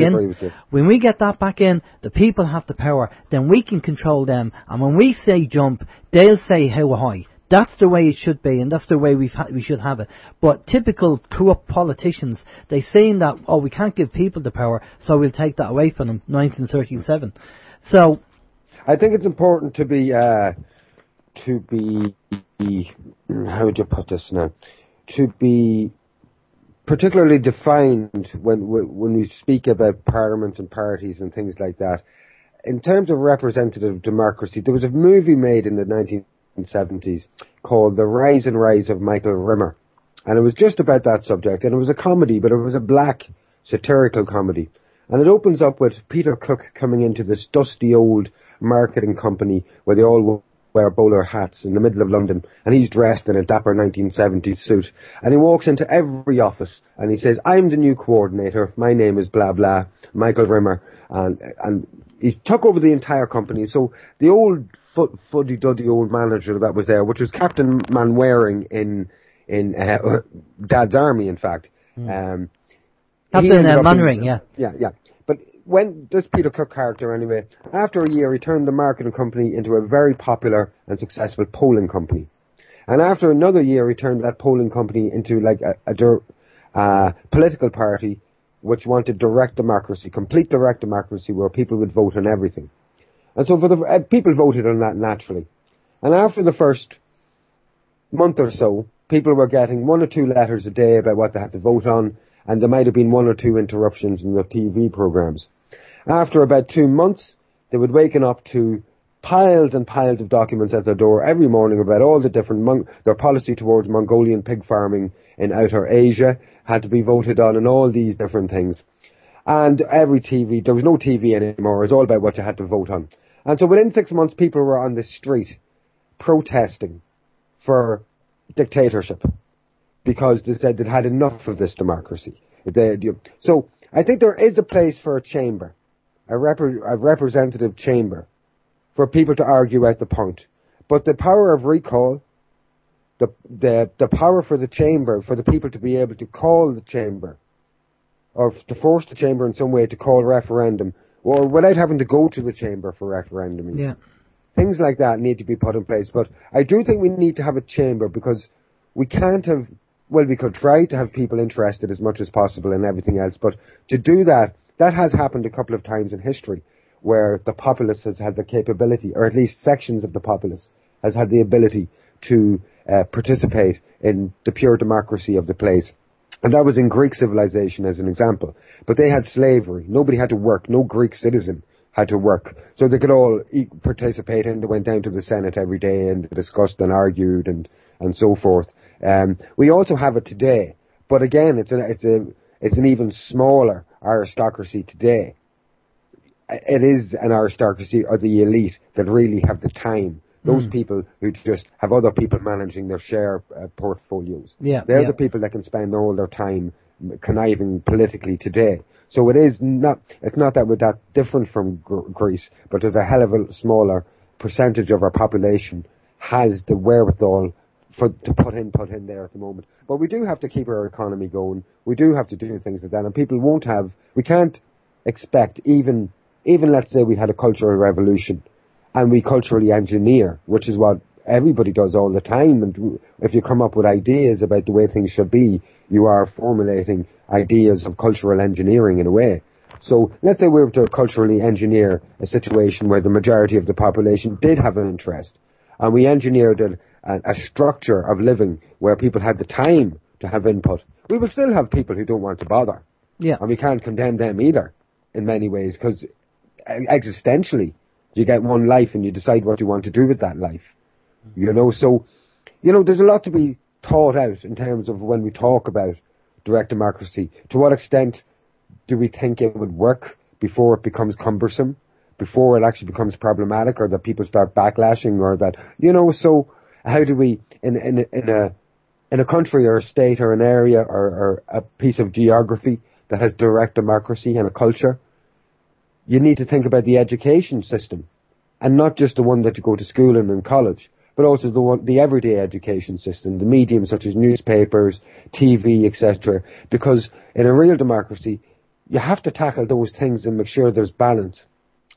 [SPEAKER 1] in, the people have the power, then we can control them, and when we say jump, they'll say how high. That's the way it should be, and that's the way we should have it. But typical corrupt politicians, they saying that, oh, we can't give people the power, so we'll take that away from them, 1937. So,
[SPEAKER 5] I think it's important to be how would you put this now, to be particularly defined when we speak about parliaments and parties and things like that. In terms of representative democracy, there was a movie made in the 1970s called The Rise and Rise of Michael Rimmer. And it was just about that subject. And it was a comedy, but it was a black satirical comedy. And it opens up with Peter Cook coming into this dusty old marketing company where they all wear bowler hats in the middle of London. And he's dressed in a dapper 1970s suit. And he walks into every office and he says, I'm the new coordinator. My name is blah, blah, Michael Rimmer. And he took over the entire company. So the old fuddy-duddy old manager that was there, which was Captain Manwaring in Dad's Army, in fact.
[SPEAKER 1] Captain Manwaring, yeah.
[SPEAKER 5] Yeah. But when this Peter Cook character, anyway, after a year, he turned the marketing company into a very popular and successful polling company. And after another year, he turned that polling company into like a political party which wanted direct democracy, complete direct democracy, where people would vote on everything. And so people voted on that naturally. And after the first month or so, people were getting 1 or 2 letters a day about what they had to vote on, and there might have been 1 or 2 interruptions in the TV programs. After about 2 months, they would waken up to piles and piles of documents at their door every morning about all the different, their policy towards Mongolian pig farming in outer Asia had to be voted on, and all these different things. And every TV, there was no TV anymore, it was all about what you had to vote on. And so within 6 months, people were on the street protesting for dictatorship because they said they'd had enough of this democracy. So I think there is a place for a chamber, a representative chamber, for people to argue out the point. But the power of recall, the power for the chamber, for the people to be able to call the chamber, or to force the chamber in some way to call referendum, or without having to go to the chamber for referendum.
[SPEAKER 1] Yeah.
[SPEAKER 5] Things like that need to be put in place. But I do think we need to have a chamber, because we can't have, well, we could try to have people interested as much as possible in everything else, but to do that, that has happened a couple of times in history, where the populace has had the capability, or at least sections of the populace has had the ability to participate in the pure democracy of the place. And that was in Greek civilization as an example. But they had slavery. Nobody had to work. No Greek citizen had to work. So they could all participate, and they went down to the Senate every day and discussed and argued and so forth. We also have it today. But again, it's an even smaller aristocracy today. It is an aristocracy of the elite that really have the time. Those people who just have other people managing their share portfolios. They're the people that can spend all their time conniving politically today. So it's not that we're that different from Greece, but there's a hell of a smaller percentage of our population has the wherewithal to put in there at the moment. But we do have to keep our economy going. We do have to do things like that, and people we can't expect, even let's say we had a cultural revolution, and we culturally engineer, which is what everybody does all the time. And if you come up with ideas about the way things should be, you are formulating ideas of cultural engineering in a way. So let's say we were to culturally engineer a situation where the majority of the population did have an interest, and we engineered a structure of living where people had the time to have input. We will still have people who don't want to bother.
[SPEAKER 1] Yeah.
[SPEAKER 5] And we can't condemn them either, in many ways, because existentially, you get one life and you decide what you want to do with that life. So, there's a lot to be thought out in terms of when we talk about direct democracy. To what extent do we think it would work before it becomes cumbersome, before it actually becomes problematic, or that people start backlashing, or that, so how do we, in a country or a state or an area or a piece of geography that has direct democracy and a culture, you need to think about the education system, and not just the one that you go to school in college, but also the everyday education system, the mediums such as newspapers, TV, etc. Because in a real democracy, you have to tackle those things and make sure there's balance.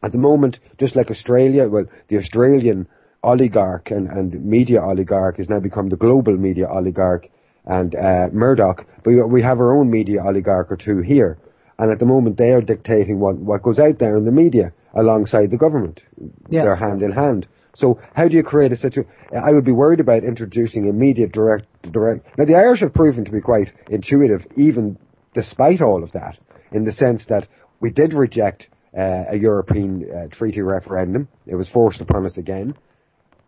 [SPEAKER 5] At the moment, just like Australia, well, the Australian oligarch and media oligarch has now become the global media oligarch, and Murdoch, but we have our own media oligarch or two here. And at the moment, they are dictating what goes out there in the media alongside the government.
[SPEAKER 1] Yeah.
[SPEAKER 5] They're hand in hand. So how do you create a situation? I would be worried about introducing immediate direct. Now the Irish have proven to be quite intuitive, even despite all of that, in the sense that we did reject a European treaty referendum. It was forced upon us again,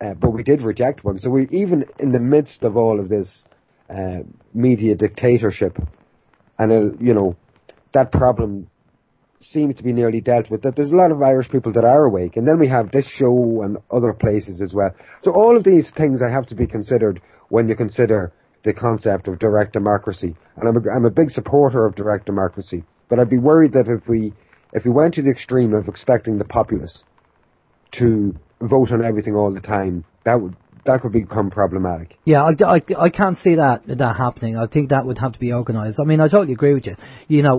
[SPEAKER 5] but we did reject one. So we, even in the midst of all of this media dictatorship, and that problem seems to be nearly dealt with, that there's a lot of Irish people that are awake. And then we have this show and other places as well. So all of these things I have to be considered when you consider the concept of direct democracy. And I'm a big supporter of direct democracy. But I'd be worried that if we went to the extreme of expecting the populace to vote on everything all the time, that could become problematic.
[SPEAKER 1] Yeah, I can't see that happening. I think that would have to be organised. I mean, I totally agree with you.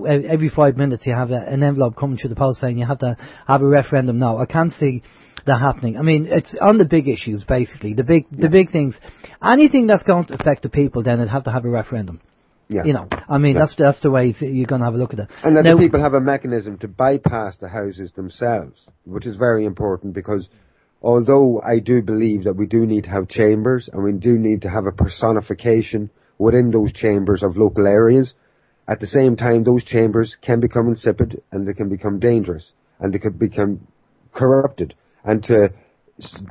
[SPEAKER 1] Every 5 minutes you have an envelope coming through the post saying you have to have a referendum now. I can't see that happening. I mean, it's on the big issues, basically. The big things. Anything that's going to affect the people, then it'd have to have a referendum.
[SPEAKER 5] Yeah.
[SPEAKER 1] I mean, that's the way you're going to have a look at it.
[SPEAKER 5] And that the people have a mechanism to bypass the houses themselves, which is very important, because although I do believe that we do need to have chambers and we do need to have a personification within those chambers of local areas, at the same time those chambers can become insipid and they can become dangerous and they could become corrupted. And to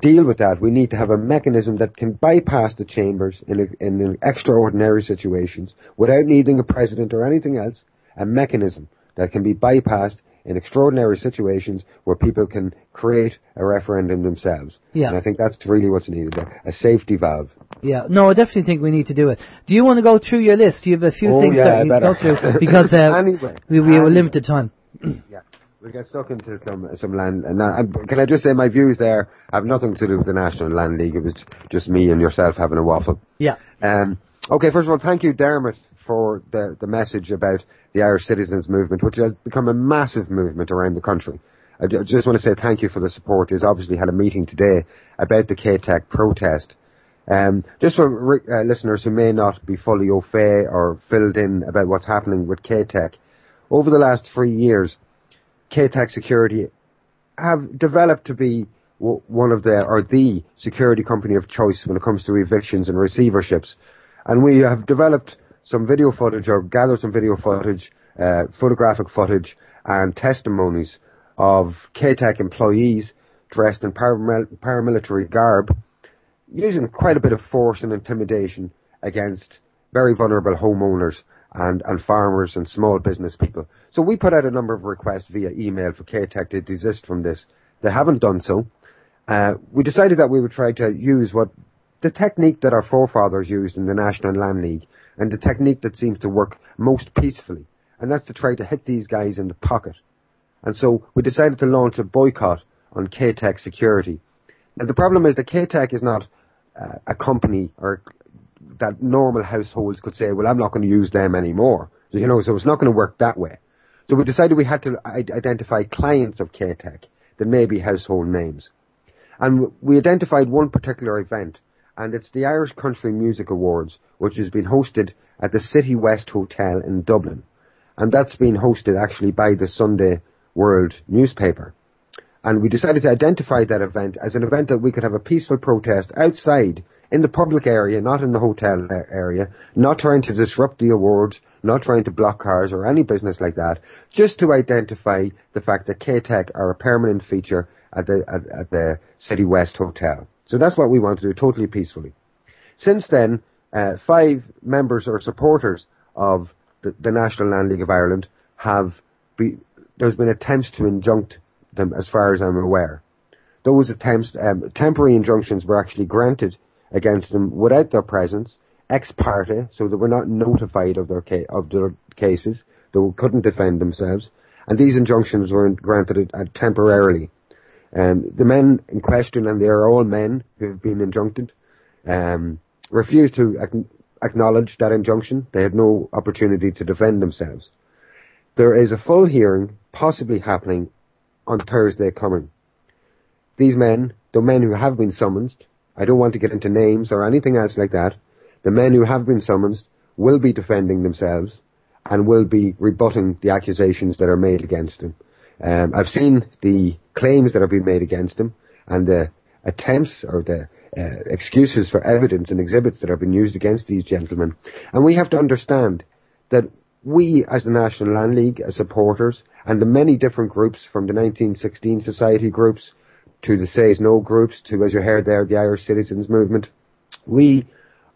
[SPEAKER 5] deal with that, we need to have a mechanism that can bypass the chambers in extraordinary situations without needing a president or anything else, a mechanism that can be bypassed in extraordinary situations where people can create a referendum themselves.
[SPEAKER 1] Yeah.
[SPEAKER 5] And I think that's really what's needed there, a safety valve.
[SPEAKER 1] Yeah, no, I definitely think we need to do it. Do you want to go through your list? Do you have a few things that you go through? Because
[SPEAKER 5] anyway,
[SPEAKER 1] we have a limited time.
[SPEAKER 5] Yeah, we'll get stuck into some land. And can I just say my views there have nothing to do with the National Land League. It was just me and yourself having a waffle.
[SPEAKER 1] Yeah.
[SPEAKER 5] Okay, first of all, thank you, Dermot, for the message about the Irish Citizens Movement, which has become a massive movement around the country. I just want to say thank you for the support. He's obviously had a meeting today about the KTech protest. Just for listeners who may not be fully au fait or filled in about what's happening with KTech, over the last 3 years, KTech Security have developed to be one of the security company of choice when it comes to evictions and receiverships. And we have developed some video footage, or gathered some video footage, photographic footage and testimonies of KTech employees dressed in paramilitary garb, using quite a bit of force and intimidation against very vulnerable homeowners and farmers and small business people. So we put out a number of requests via email for KTech to desist from this. They haven't done so. We decided that we would try to use the technique that our forefathers used in the National Land League, and the technique that seems to work most peacefully, and that's to try to hit these guys in the pocket. And so we decided to launch a boycott on KTech Security. Now the problem is that KTech is not a company or that normal households could say, well, I'm not going to use them anymore. So it's not going to work that way. So we decided we had to identify clients of KTech that may be household names. And we identified one particular event, and it's the Irish Country Music Awards, which has been hosted at the City West Hotel in Dublin. And that's been hosted actually by the Sunday World newspaper. And we decided to identify that event as an event that we could have a peaceful protest outside, in the public area, not in the hotel area, not trying to disrupt the awards, not trying to block cars or any business like that, just to identify the fact that KTech are a permanent feature at the City West Hotel. So that's what we want to do, totally peacefully. Since then, 5 members or supporters of the National Land League of Ireland there's been attempts to injunct them, as far as I'm aware. Those attempts, temporary injunctions were actually granted against them without their presence, ex parte, so they were not notified of their cases. They couldn't defend themselves, and these injunctions were granted temporarily. The men in question, and they are all men who have been injuncted, refused to acknowledge that injunction. They had no opportunity to defend themselves. There is a full hearing possibly happening on Thursday coming. These men, the men who have been summoned, I don't want to get into names or anything else like that, the men who have been summoned will be defending themselves and will be rebutting the accusations that are made against them. I've seen the claims that have been made against them and the attempts or the excuses for evidence and exhibits that have been used against these gentlemen. And we have to understand that we, as the National Land League, as supporters, and the many different groups, from the 1916 Society groups to the Says No groups to, as you heard there, the Irish Citizens Movement, we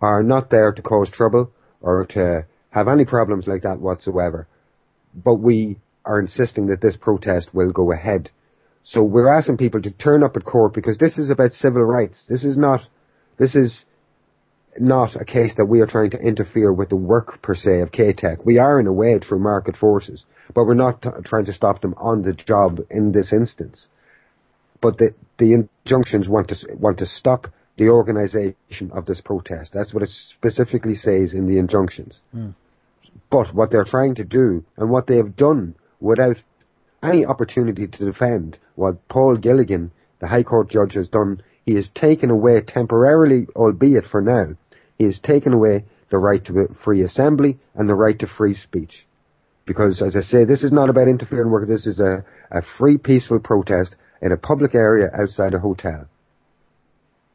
[SPEAKER 5] are not there to cause trouble or to have any problems like that whatsoever. But we are insisting that this protest will go ahead. So we're asking people to turn up at court, because this is about civil rights. This is not a case that we are trying to interfere with the work per se of KTech. We are in a way through market forces, but we're not trying to stop them on the job in this instance. But the injunctions want to stop the organisation of this protest. That's what it specifically says in the injunctions. But what they're trying to do, and what they have done without any opportunity to defend, what Paul Gilligan, the High Court judge, has done, he has taken away temporarily, albeit for now, he has taken away the right to free assembly and the right to free speech. Because, as I say, this is not about interfering with work. This is a free, peaceful protest in a public area outside a hotel.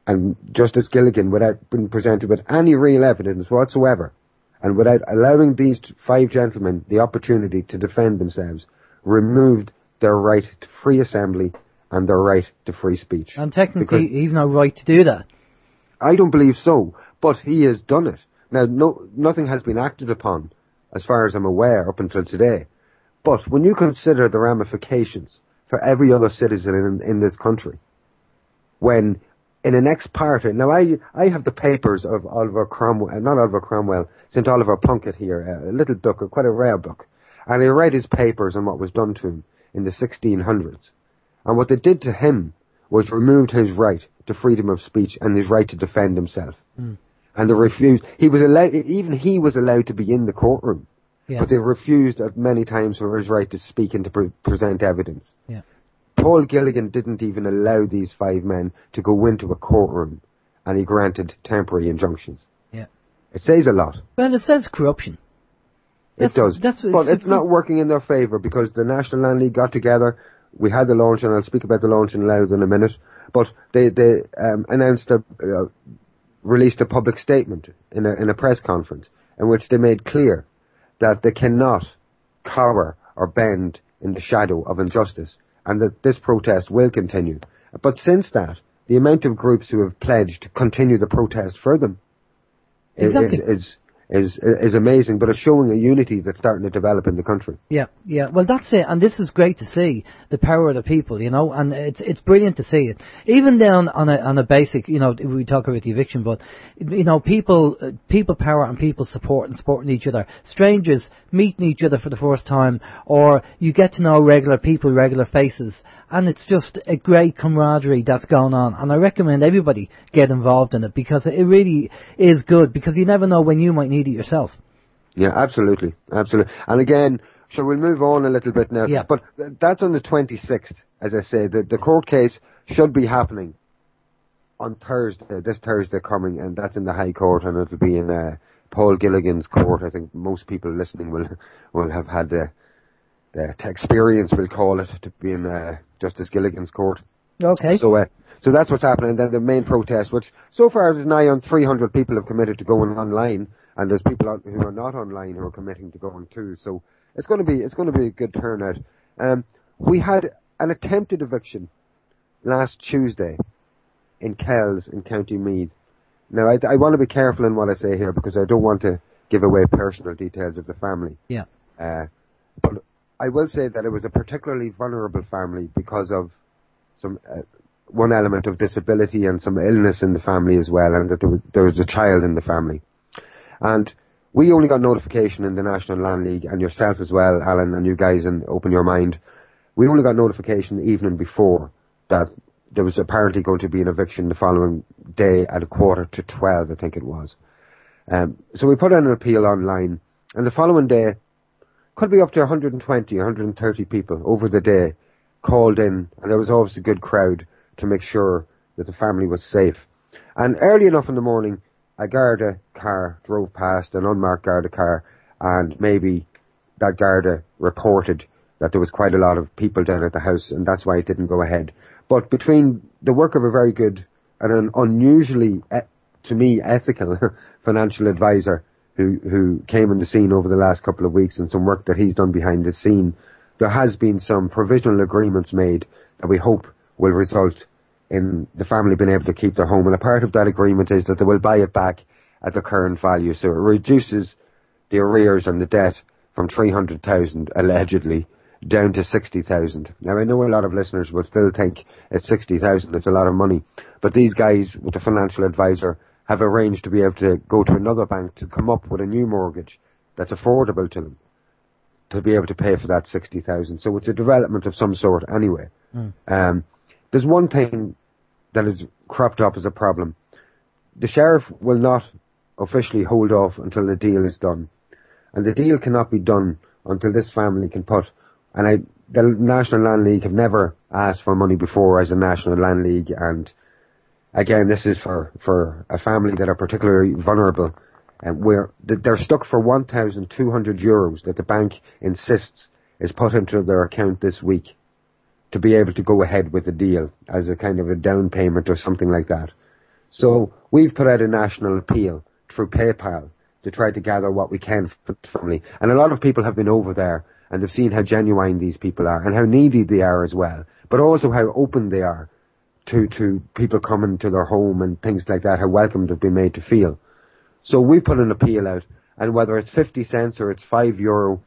[SPEAKER 5] And Justice Gilligan, without being presented with any real evidence whatsoever, and without allowing these 5 gentlemen the opportunity to defend themselves, removed their right to free assembly and their right to free speech.
[SPEAKER 1] And technically, he's no right to do that.
[SPEAKER 5] I don't believe so, but he has done it. Now, nothing has been acted upon, as far as I'm aware, up until today. But when you consider the ramifications for every other citizen in this country, when in an ex parte, now I have the papers of Oliver Cromwell, not Oliver Cromwell, St. Oliver Plunkett here, a little book, quite a rare book. And I read his papers on what was done to him in the 1600s. And what they did to him was removed his right to freedom of speech and his right to defend himself. And they refused. He was allowed to be in the courtroom. Yeah. But they refused at many times for his right to speak and to present evidence.
[SPEAKER 1] Yeah.
[SPEAKER 5] Paul Gilligan didn't even allow these 5 men to go into a courtroom, and he granted temporary injunctions.
[SPEAKER 1] Yeah.
[SPEAKER 5] It says a lot.
[SPEAKER 1] Well, it says corruption.
[SPEAKER 5] It does. But it's not working in their favour, because the National Land League got together. We had the launch, and I'll speak about the launch in Louth in a minute. But they released a public statement in a press conference in which they made clear that they cannot cower or bend in the shadow of injustice, and that this protest will continue. But since that, the amount of groups who have pledged to continue the protest for them is amazing, but it's showing a unity that's starting to develop in the country.
[SPEAKER 1] Yeah. Well, that's it, and this is great to see the power of the people, and it's brilliant to see it. Even down on a basic, we talk about the eviction, but people power and people supporting each other. Strangers meeting each other for the first time, or you get to know regular people, regular faces, and it's just a great camaraderie that's going on. And I recommend everybody get involved in it, because it really is good, because you never know when you might need it yourself.
[SPEAKER 5] Yeah, absolutely. And again, so we'll move on a little bit now.
[SPEAKER 1] Yeah.
[SPEAKER 5] But that's on the 26th, as I say. The court case should be happening on Thursday, this Thursday coming, and that's in the High Court, and it'll be in Paul Gilligan's court. I think most people listening will have had the experience, we'll call it, to be in Justice Gilligan's court.
[SPEAKER 1] Okay.
[SPEAKER 5] So that's what's happening. And then the main protest, which so far there's nigh on 300 people have committed to going online, and there's people who are not online who are committing to going too. So it's going to be a good turnout. We had an attempted eviction last Tuesday in Kells in County Meath. Now I want to be careful in what I say here, because I don't want to give away personal details of the family.
[SPEAKER 1] Yeah.
[SPEAKER 5] But I will say that it was a particularly vulnerable family because of some one element of disability and some illness in the family as well, and that there was a child in the family. And we only got notification in the National Land League, and yourself as well, Alan, and you guys in Open Your Mind, we only got notification the evening before that there was apparently going to be an eviction the following day at 11:45, I think it was. So we put in an appeal online, and the following day, could be up to 120, 130 people over the day called in, and there was always a good crowd to make sure that the family was safe. And early enough in the morning, a Garda car drove past, an unmarked Garda car, and maybe that Garda reported that there was quite a lot of people down at the house, and that's why it didn't go ahead. But between the work of a very good and an unusually, to me, ethical financial advisor who came on the scene over the last couple of weeks, and some work that he's done behind the scene, there has been some provisional agreements made that we hope will result in the family being able to keep their home. And a part of that agreement is that they will buy it back at the current value. So it reduces the arrears and the debt from 300,000 allegedly down to 60,000. Now I know a lot of listeners will still think it's 60,000, it's a lot of money. But these guys with the financial advisor have arranged to be able to go to another bank to come up with a new mortgage that's affordable to them, to be able to pay for that 60,000. So it's a development of some sort anyway. There's one thing that has cropped up as a problem. The sheriff will not officially hold off until the deal is done. And the deal cannot be done until this family can put, and the National Land League have never asked for money before as a National Land League, and again, this is for a family that are particularly vulnerable, and where they're stuck for €1,200 that the bank insists is put into their account this week to be able to go ahead with the deal as a kind of a down payment or something like that. So we've put out a national appeal through PayPal to try to gather what we can for the family. And a lot of people have been over there and they've seen how genuine these people are and how needy they are as well, but also how open they are to people coming to their home and things like that, how welcome they've been made to feel. So we put an appeal out, and whether it's 50 cents or it's €5,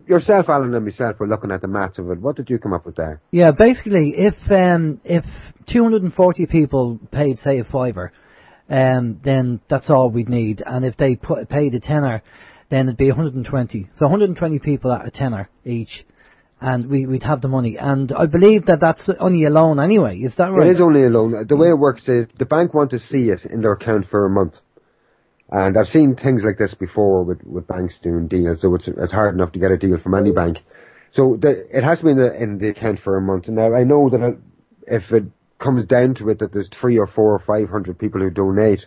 [SPEAKER 5] yourself, Alan, and myself were looking at the maths of it. What did you come up with there?
[SPEAKER 1] Yeah, basically, if 240 people paid, say, a fiver, then that's all we'd need. And if they paid a tenner, then it'd be 120. So 120 people at a tenner each, and we'd have the money. And I believe that's only a loan anyway. Is that right?
[SPEAKER 5] It is only a loan. The way it works is the bank want to see it in their account for a month. And I've seen things like this before with banks doing deals, so it's hard enough to get a deal from any bank. So it has to be in the account for a month. And now I know that if it comes down to it that there's 300 or 400 or 500 people who donate,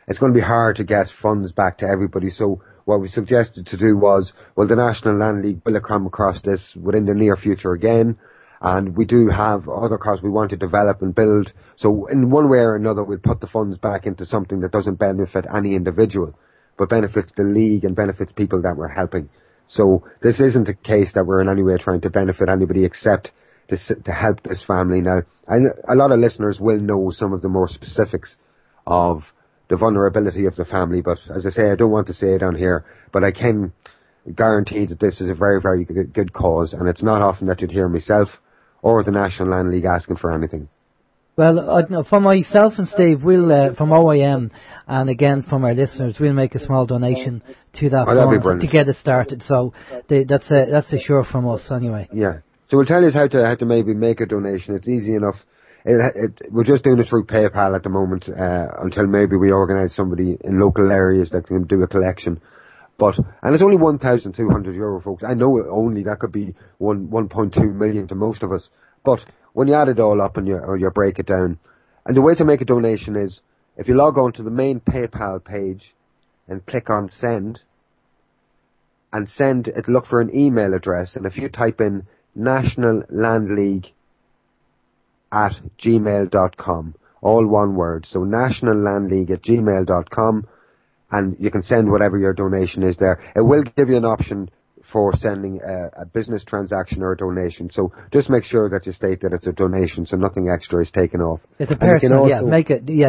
[SPEAKER 5] it's going to be hard to get funds back to everybody. So what we suggested to do was, well, the National Land League will come across this within the near future again. And we do have other causes we want to develop and build. So in one way or another, we'll put the funds back into something that doesn't benefit any individual, but benefits the league and benefits people that we're helping. So this isn't a case that we're in any way trying to benefit anybody except to help this family. Now, and a lot of listeners will know some of the more specifics of the vulnerability of the family, but as I say, I don't want to say it on here, but I can guarantee that this is a very, very good cause, and it's not often that you'd hear myself or the National Land League asking for anything.
[SPEAKER 1] Well, for myself and Steve, we'll from OYM, and again from our listeners, we'll make a small donation to that fund to get it started. So that's a sure from us anyway.
[SPEAKER 5] Yeah. So we'll tell you how to maybe make a donation. It's easy enough. We're just doing it through PayPal at the moment until maybe we organise somebody in local areas that can do a collection. And it's only €1,200, folks. I know only that could be 1.2 million to most of us. But when you add it all up and you break it down, and the way to make a donation is, if you log on to the main PayPal page and click on send, and look for an email address, and if you type in nationallandleague@gmail.com, all one word, so nationallandleague@gmail.com, and you can send whatever your donation is there. It will give you an option for sending a business transaction or a donation. So just make sure that you state that it's a donation, so nothing extra is taken off.
[SPEAKER 1] It's a personal,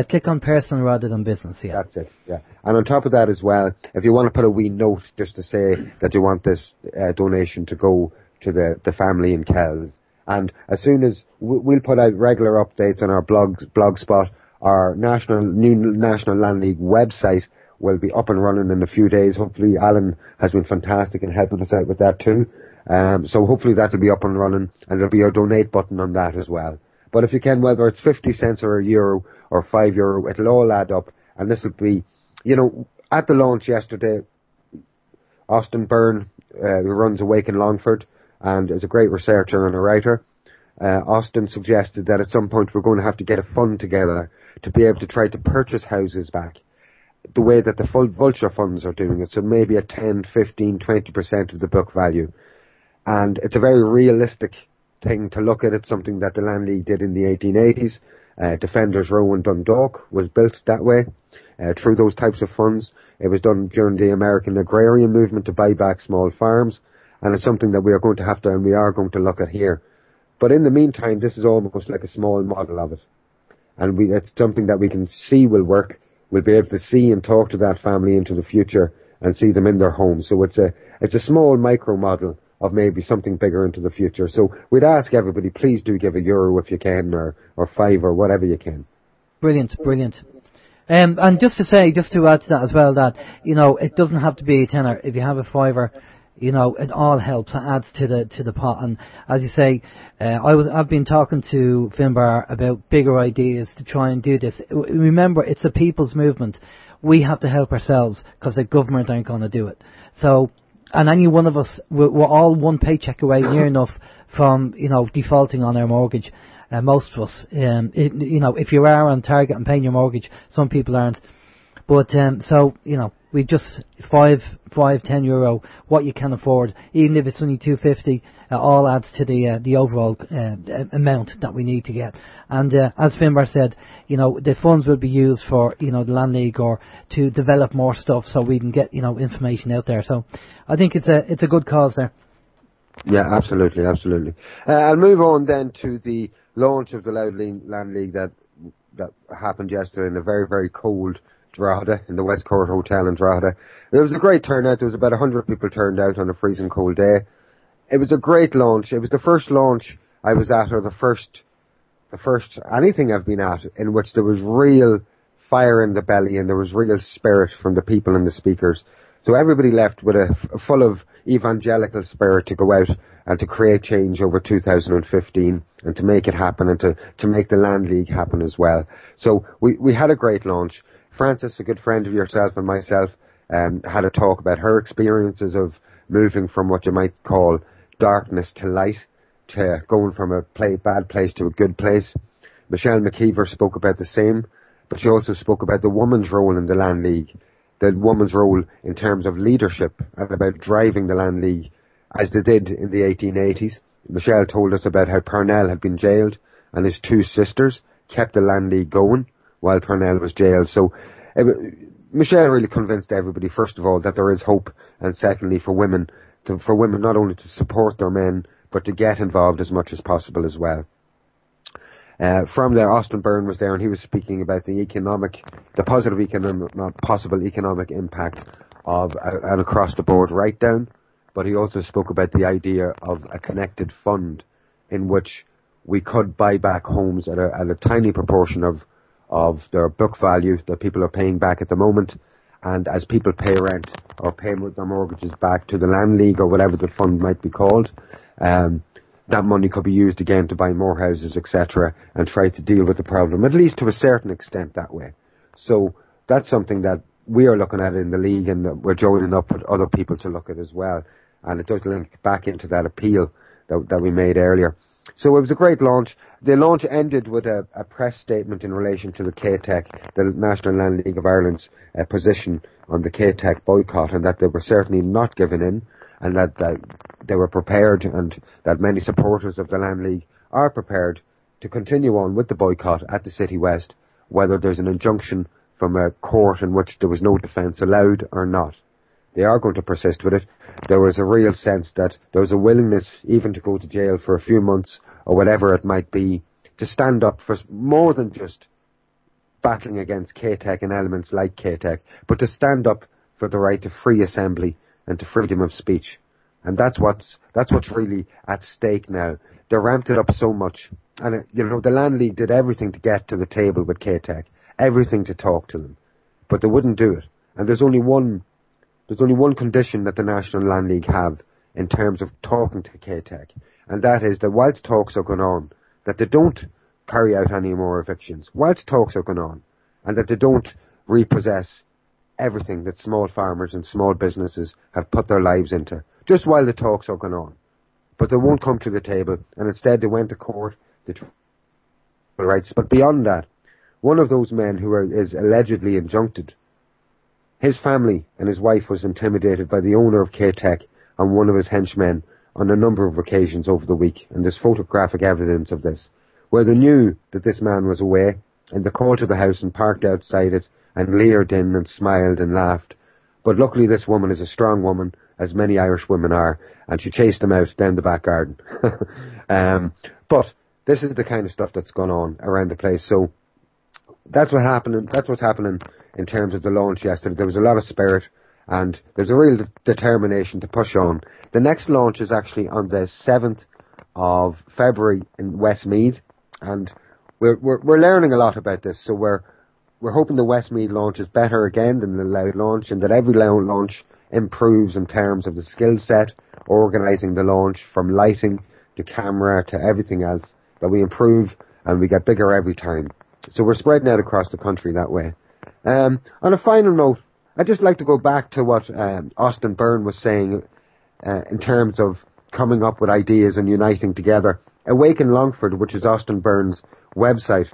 [SPEAKER 1] click on personal rather than business, yeah.
[SPEAKER 5] That's it, yeah. And on top of that as well, if you want to put a wee note just to say that you want this donation to go to the family in Kells. And as soon as we'll put out regular updates on our blog spot, our new National Land League website will be up and running in a few days. Hopefully Alan has been fantastic in helping us out with that too. So hopefully that will be up and running, and there'll be a donate button on that as well. But if you can, whether it's 50 cents or €1 or €5, it'll all add up. And this will be, at the launch yesterday, Austin Byrne, who runs Awake in Longford and is a great researcher and a writer, Austin suggested that at some point we're going to have to get a fund together to be able to try to purchase houses back, the way that the vulture funds are doing it, so maybe at 10, 15, 20% of the book value. And it's a very realistic thing to look at. It's something that the Land League did in the 1880s. Defenders Row in Dundalk was built that way, through those types of funds. It was done during the American agrarian movement to buy back small farms, and it's something that we are going to have to, and we are going to look at here. But in the meantime, this is almost like a small model of it. And it's something that we can see will work. We'll be able to see and talk to that family into the future and see them in their homes. So it's a small micro model of maybe something bigger into the future. So we'd ask everybody, please do give €1 if you can, or $5 or whatever you can.
[SPEAKER 1] Brilliant. And just to add to that as well, that, it doesn't have to be a tenner. If you have a $5, it all helps and adds to the pot. And as you say, I've been talking to Finbar about bigger ideas to try and do this. Remember, it's a people's movement. We have to help ourselves because the government aren't going to do it. So, and any one of us, we're all one paycheck away near enough from, defaulting on our mortgage. Most of us, if you are on target and paying your mortgage, some people aren't. But, we just €5, €10, what you can afford, even if it's only $2.50, all adds to the overall amount that we need to get. And as Finbar said, the funds will be used for the Land League or to develop more stuff so we can get information out there. So I think it's a good cause there.
[SPEAKER 5] Yeah, absolutely. I'll move on then to the launch of the Land League that happened yesterday in a very, very cold Drogheda, in the West Court Hotel in Drogheda. There was a great turnout. There was about 100 people turned out on a freezing cold day. It was a great launch. It was the first launch I was at, or the first anything I've been at, in which there was real fire in the belly and there was real spirit from the people and the speakers. So everybody left with full of evangelical spirit to go out and to create change over 2015 and to make it happen, and to make the Land League happen as well. So we had a great launch. Frances, a good friend of yourself and myself, had a talk about her experiences of moving from what you might call darkness to light, to going from a bad place to a good place. Michelle McKeever spoke about the same, but she also spoke about the woman's role in the Land League, the woman's role in terms of leadership and about driving the Land League as they did in the 1880s. Michelle told us about how Parnell had been jailed and his two sisters kept the Land League going while Parnell was jailed. So Michelle really convinced everybody, first of all, that there is hope, and secondly for women not only to support their men but to get involved as much as possible as well. From there, Austin Byrne was there, and he was speaking about the possible economic impact of an across-the-board write-down, but he also spoke about the idea of a connected fund in which we could buy back homes at a tiny proportion of their book value that people are paying back at the moment, and as people pay rent or pay their mortgages back to the Land League or whatever the fund might be called, that money could be used again to buy more houses, etc., and try to deal with the problem, at least to a certain extent that way. So that's something that we are looking at in the League, and that we're joining up with other people to look at as well. And it does link back into that appeal that we made earlier. So it was a great launch. The launch ended with a press statement in relation to the KTech, the National Land League of Ireland's position on the KTech boycott, and that they were certainly not giving in, and that they were prepared, and that many supporters of the Land League are prepared to continue on with the boycott at the City West, whether there's an injunction from a court in which there was no defence allowed or not. They are going to persist with it. There was a real sense that there was a willingness even to go to jail for a few months or whatever it might be, to stand up for more than just battling against KTech and elements like KTech, but to stand up for the right to free assembly and to freedom of speech. And that's what's really at stake now. They ramped it up so much. And the Land League did everything to get to the table with KTech, everything to talk to them, but they wouldn't do it. And there's only one condition that the National Land League have in terms of talking to KTech, and that is that whilst talks are going on, that they don't carry out any more evictions, whilst talks are going on, and that they don't repossess everything that small farmers and small businesses have put their lives into, just while the talks are going on. But they won't come to the table, and instead they went to court, they tried rights. But beyond that, one of those men who is allegedly injuncted, his family and his wife was intimidated by the owner of KTech and one of his henchmen on a number of occasions over the week, and there's photographic evidence of this, where they knew that this man was away, and they called to the house and parked outside it, and leered in and smiled and laughed. But luckily this woman is a strong woman, as many Irish women are, and she chased them out down the back garden. But this is the kind of stuff that's gone on around the place. So that's what's happening in terms of the launch yesterday. There was a lot of spirit, and there's a real determination to push on. The next launch is actually on the 7th of February in Westmeath, and we're learning a lot about this. So we're hoping the Westmeath launch is better again than the Louth launch, and that every Louth launch improves in terms of the skill set, organising the launch from lighting to camera to everything else, that we improve and we get bigger every time. So we're spreading out across the country that way. On a final note, I'd just like to go back to what Austin Byrne was saying in terms of coming up with ideas and uniting together. Awaken Longford, which is Austin Byrne's website,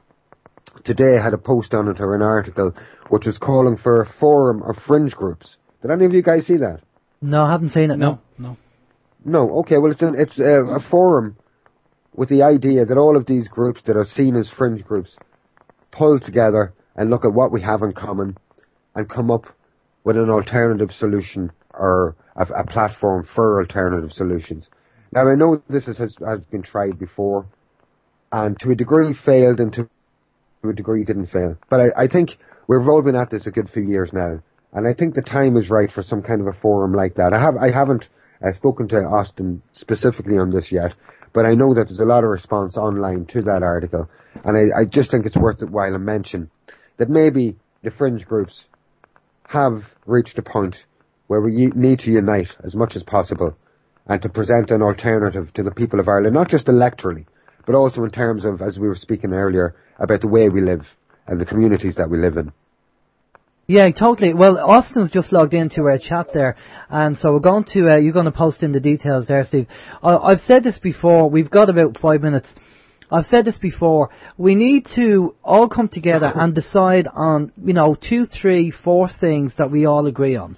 [SPEAKER 5] today had a post on it, or an article, which was calling for a forum of fringe groups. Did any of you guys see that?
[SPEAKER 1] No, I haven't seen it.
[SPEAKER 2] No.
[SPEAKER 5] No, okay, well it's a forum with the idea that all of these groups that are seen as fringe groups pull together and look at what we have in common and come up with an alternative solution, or a platform for alternative solutions. Now, I know this has been tried before, and to a degree failed, and to a degree didn't fail. But I think we've all been at this a good few years now, and I think the time is right for some kind of a forum like that. I haven't spoken to Austin specifically on this yet, but I know that there's a lot of response online to that article, and I just think it's worth it while to mention that maybe the fringe groups have reached a point where we need to unite as much as possible and to present an alternative to the people of Ireland, not just electorally, but also in terms of, as we were speaking earlier, about the way we live and the communities that we live in.
[SPEAKER 1] Yeah, totally. Well, Austin's just logged into our chat there, and so we're going to, you're going to post in the details there, Steve. I've said this before, we've got about 5 minutes. I've said this before, we need to all come together and decide on, 2, 3, 4 things that we all agree on.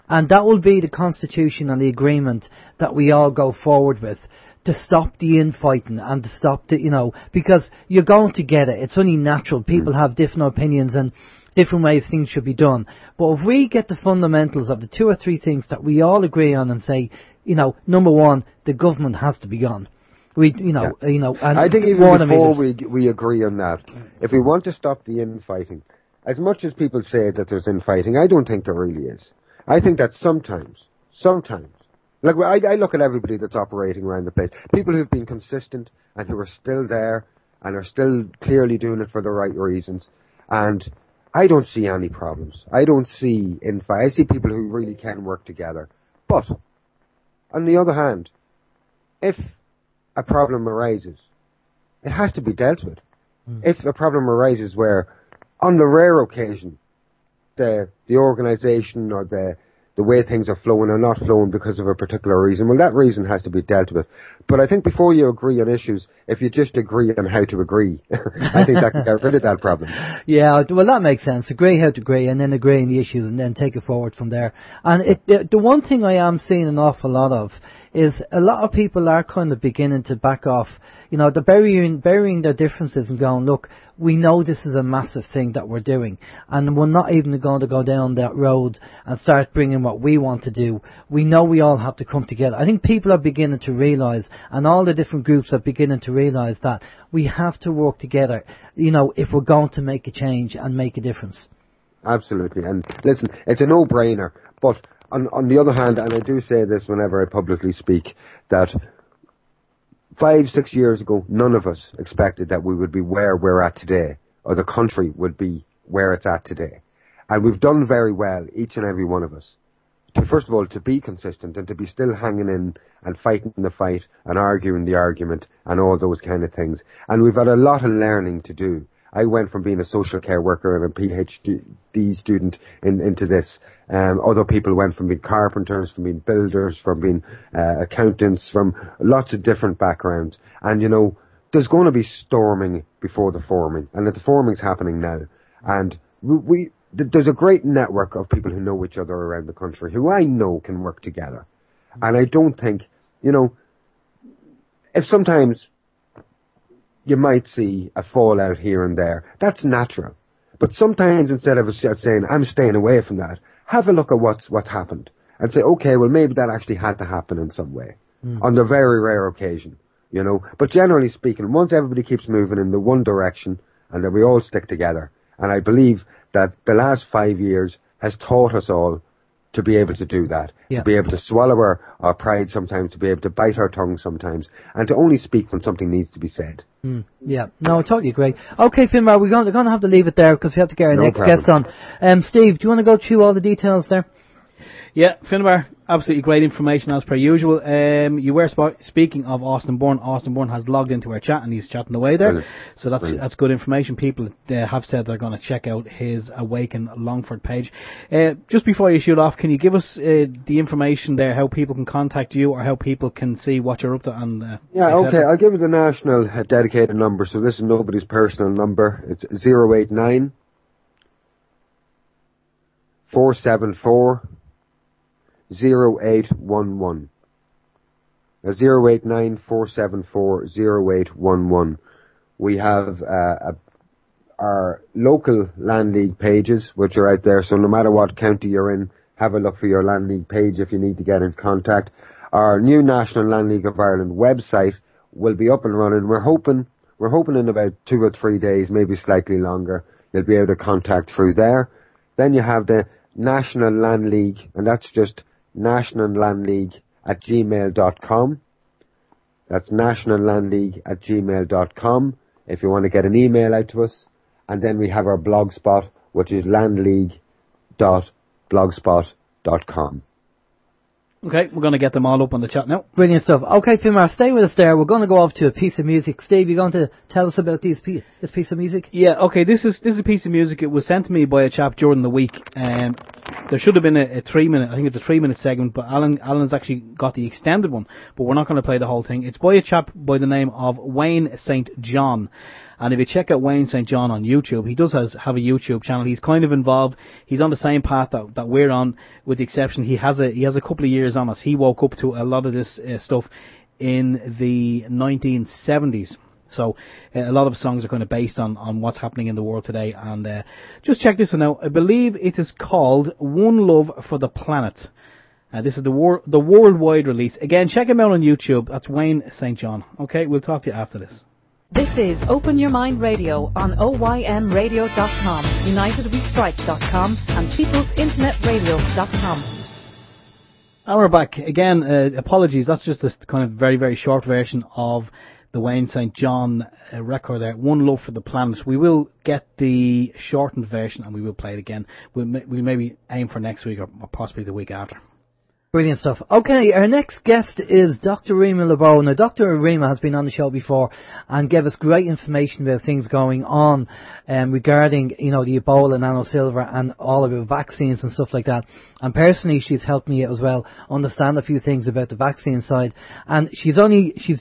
[SPEAKER 1] And that will be the constitution and the agreement that we all go forward with, to stop the infighting and to stop the, because you're going to get it. It's only natural. People have different opinions and different ways things should be done. But if we get the fundamentals of the 2 or 3 things that we all agree on and say, number one, the government has to be gone. And
[SPEAKER 5] I think even before we agree on that, if we want to stop the infighting, as much as people say that there's infighting, I don't think there really is. I think that sometimes, like I look at everybody that's operating around the place, people who've been consistent and who are still there and are still clearly doing it for the right reasons, and I don't see any problems. I don't see infight. I see people who really can work together. But on the other hand, if a problem arises, it has to be dealt with. If a problem arises where, on the rare occasion, the organisation or the way things are flowing are not flowing because of a particular reason, well, that reason has to be dealt with. But I think before you agree on issues, if you just agree on how to agree, I think that can get rid of that problem. Yeah,
[SPEAKER 1] well, that makes sense. Agree how to agree, and then agree on the issues, and then take it forward from there. And the one thing I am seeing an awful lot of is a lot of people are kind of beginning to back off. They're burying their differences and going, look, we know this is a massive thing that we're doing, and we're not even going to go down that road and start bringing what we want to do. We know we all have to come together. I think people are beginning to realise, and all the different groups are beginning to realise, that we have to work together, if we're going to make a change and make a difference.
[SPEAKER 5] Absolutely. And listen, it's a no-brainer, but on the other hand, and I do say this whenever I publicly speak, that 5-6 years ago, none of us expected that we would be where we're at today, or the country would be where it's at today. And we've done very well, each and every one of us, to first of all, to be consistent and to be still hanging in and fighting the fight and arguing the argument and all those kind of things. And we've got a lot of learning to do. I went from being a social care worker and a PhD student into this. Other people went from being carpenters, from being builders, from being accountants, from lots of different backgrounds. And, there's going to be storming before the forming. And the forming's happening now. And there's a great network of people who know each other around the country, who I know can work together. And I don't think, if sometimes you might see a fallout here and there, that's natural. But sometimes instead of saying, I'm staying away from that, have a look at what's happened and say, okay, well, maybe that actually had to happen in some way on the very rare occasion, you know. But generally speaking, once everybody keeps moving in the one direction and that we all stick together, and I believe that the last 5 years has taught us all to be able to do that, to be able to swallow our pride sometimes, to be able to bite our tongue sometimes, and to only speak when something needs to be said.
[SPEAKER 1] Yeah, no, I totally agree. Okay, Finbar, we're going to have to leave it there because we have to get our next guest on. Steve, do you want to go through all the details there?
[SPEAKER 2] Yeah, Finbar, absolutely great information as per usual. You were speaking of Austin Bourne. Austin Bourne has logged into our chat and he's chatting away there. Brilliant. So that's good information. People have said they're going to check out his Awaken Longford page. Just before you shoot off, can you give us the information there, how people can contact you or how people can see what you're up to? And
[SPEAKER 5] okay, I'll give you the national dedicated number. So this is nobody's personal number. It's 089 474 0811. 089 474 0811. We have our local Land League pages, which are out there. So no matter what county you're in, have a look for your Land League page if you need to get in contact. Our new National Land League of Ireland website will be up and running. We're hoping in about 2 or 3 days, maybe slightly longer, you'll be able to contact through there. Then you have the National Land League, and that's just nationallandleague@gmail.com. That's nationallandleague@gmail.com if you want to get an email out to us. And then we have our blog spot, which is landleague.blogspot.com.
[SPEAKER 2] Okay, we're going to get them all up on the chat now.
[SPEAKER 1] Brilliant stuff. Okay, Finbar, stay with us there. We're going to go off to a piece of music. Steve, you're going to tell us about this piece of music?
[SPEAKER 2] Yeah, okay, this is a piece of music. It was sent to me by a chap during the week. There should have been a 3-minute, I think it's a 3-minute segment, but Alan has actually got the extended one, but we're not going to play the whole thing. It's by a chap by the name of Wayne St. John. And if you check out Wayne St. John on YouTube, he does have a YouTube channel. He's kind of involved. He's on the same path that we're on, with the exception he has a couple of years on us. He woke up to a lot of this stuff in the 1970s. So a lot of songs are kind of based on what's happening in the world today. And just check this one out. I believe it is called One Love for the Planet. This is the worldwide release. Again, check him out on YouTube. That's Wayne St. John. Okay, we'll talk to you after this.
[SPEAKER 6] This is Open Your Mind Radio on OYMradio.com, UnitedWeStrike.com and PeoplesInternetRadio.com.
[SPEAKER 2] And we're back. Again, apologies, that's just a kind of very, very short version of the Wayne St. John record there, One Love for the Planet. We will get the shortened version and we will play it again. We'll maybe aim for next week or possibly the week after.
[SPEAKER 1] Brilliant stuff. Okay, our next guest is Dr. Rima Laibow. Now, Dr. Rima has been on the show before and gave us great information about things going on regarding, the Ebola, nano-silver, and all about vaccines and stuff like that. And personally, she's helped me as well understand a few things about the vaccine side. And she's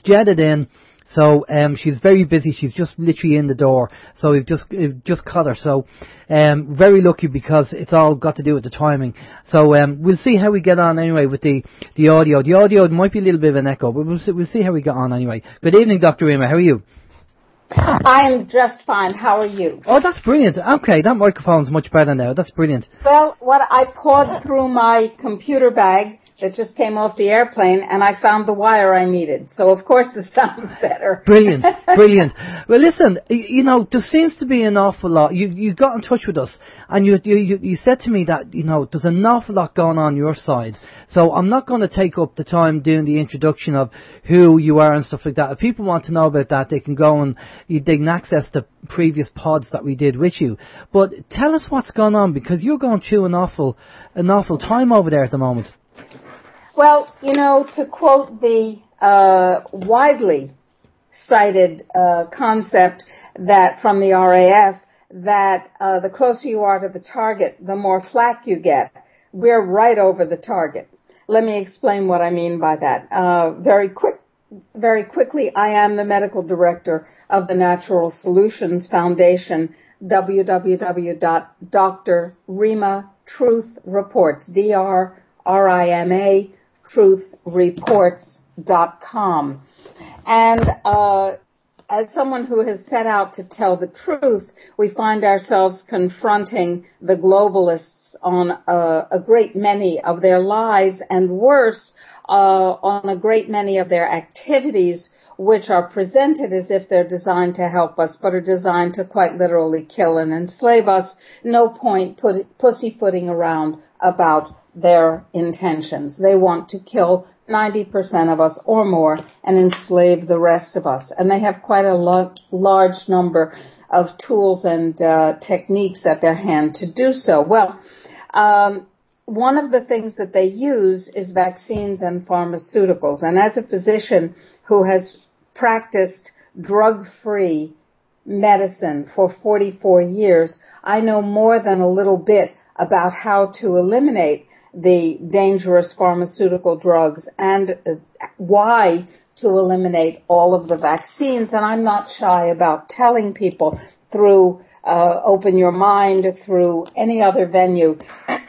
[SPEAKER 1] jetted in. So she's very busy. She's just literally in the door. So we've just caught her. So very lucky because it's all got to do with the timing. So we'll see how we get on anyway with the audio. The audio might be a little bit of an echo, but we'll see how we get on anyway. Good evening, Dr. Rima. How are you?
[SPEAKER 7] I am just fine. How are you?
[SPEAKER 1] Oh, that's brilliant. Okay, that microphone's much better now. That's brilliant.
[SPEAKER 7] Well, I pawed through my computer bag that just came off the airplane, and I found the wire I needed. So, of course, the sound's better.
[SPEAKER 1] Brilliant. Well, listen, there seems to be an awful lot. You got in touch with us, and you said to me that, there's an awful lot going on your side. So I'm not going to take up the time doing the introduction of who you are and stuff like that. If people want to know about that, they can go and they can access the previous pods that we did with you. But tell us what's going on, because you're going through an awful time over there at the moment.
[SPEAKER 7] Well, to quote the widely cited concept that from the RAF, that the closer you are to the target, the more flack you get. We're right over the target. Let me explain what I mean by that. Very quickly, I am the medical director of the Natural Solutions Foundation, www.drrimatruthreports, DRRIMA, truthreports.com. And as someone who has set out to tell the truth, we find ourselves confronting the globalists on a great many of their lies, and worse, on a great many of their activities, which are presented as if they're designed to help us, but are designed to quite literally kill and enslave us. No point pussyfooting around about their intentions. They want to kill 90% of us or more and enslave the rest of us. And they have quite a large number of tools and techniques at their hand to do so. Well, one of the things that they use is vaccines and pharmaceuticals. And as a physician who has practiced drug-free medicine for 44 years, I know more than a little bit about how to eliminate the dangerous pharmaceutical drugs and why to eliminate all of the vaccines. And I'm not shy about telling people through Open Your Mind, through any other venue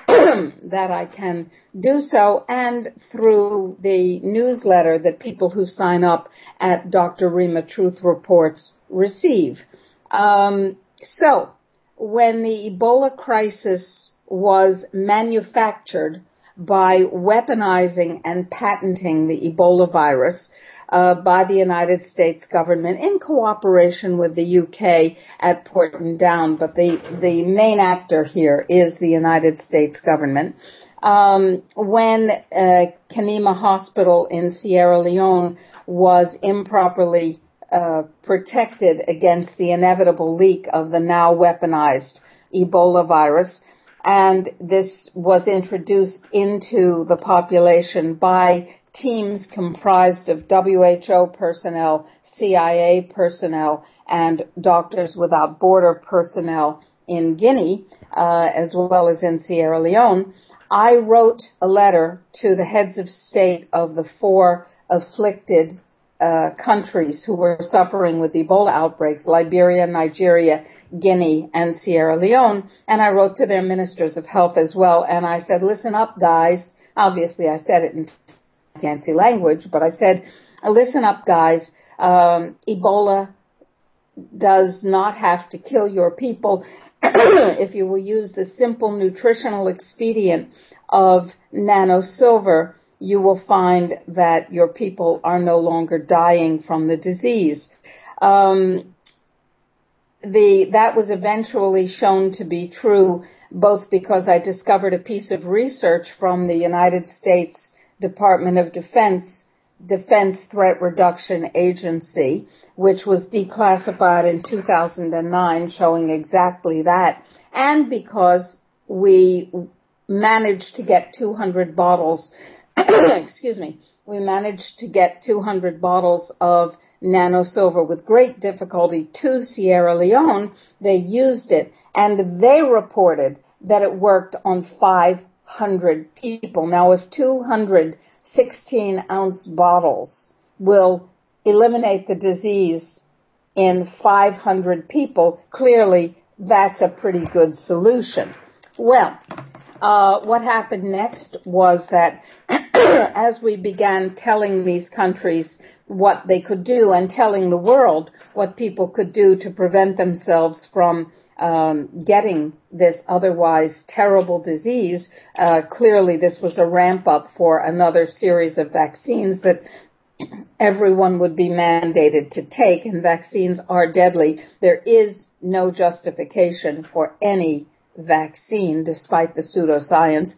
[SPEAKER 7] that I can do so, and through the newsletter that people who sign up at Dr. Rima Truth Reports receive. So when the Ebola crisis was manufactured by weaponizing and patenting the Ebola virus by the United States government in cooperation with the UK at Porton Down, but the main actor here is the United States government. When Kanima Hospital in Sierra Leone was improperly protected against the inevitable leak of the now weaponized Ebola virus, and this was introduced into the population by teams comprised of WHO personnel, CIA personnel, and Doctors Without Border personnel in Guinea, as well as in Sierra Leone. I wrote a letter to the heads of state of the 4 afflicted countries who were suffering with Ebola outbreaks: Liberia, Nigeria, Guinea, and Sierra Leone. And I wrote to their ministers of health as well. And I said, listen up, guys. Obviously, I said it in fancy language, but I said, listen up, guys. Ebola does not have to kill your people if you will use the simple nutritional expedient of nanosilver. You will find that your people are no longer dying from the disease. That was eventually shown to be true, both because I discovered a piece of research from the United States Department of Defense Threat Reduction Agency, which was declassified in 2009, showing exactly that, and because we managed to get 200 bottles we managed to get 200 bottles of nanosilver with great difficulty to Sierra Leone. They used it, and they reported that it worked on 500 people. Now, if 200 16-ounce bottles will eliminate the disease in 500 people, clearly that's a pretty good solution. Well, what happened next was that as we began telling these countries what they could do and telling the world what people could do to prevent themselves from getting this otherwise terrible disease, clearly this was a ramp up for another series of vaccines that everyone would be mandated to take, and vaccines are deadly. There is no justification for any vaccine, despite the pseudoscience.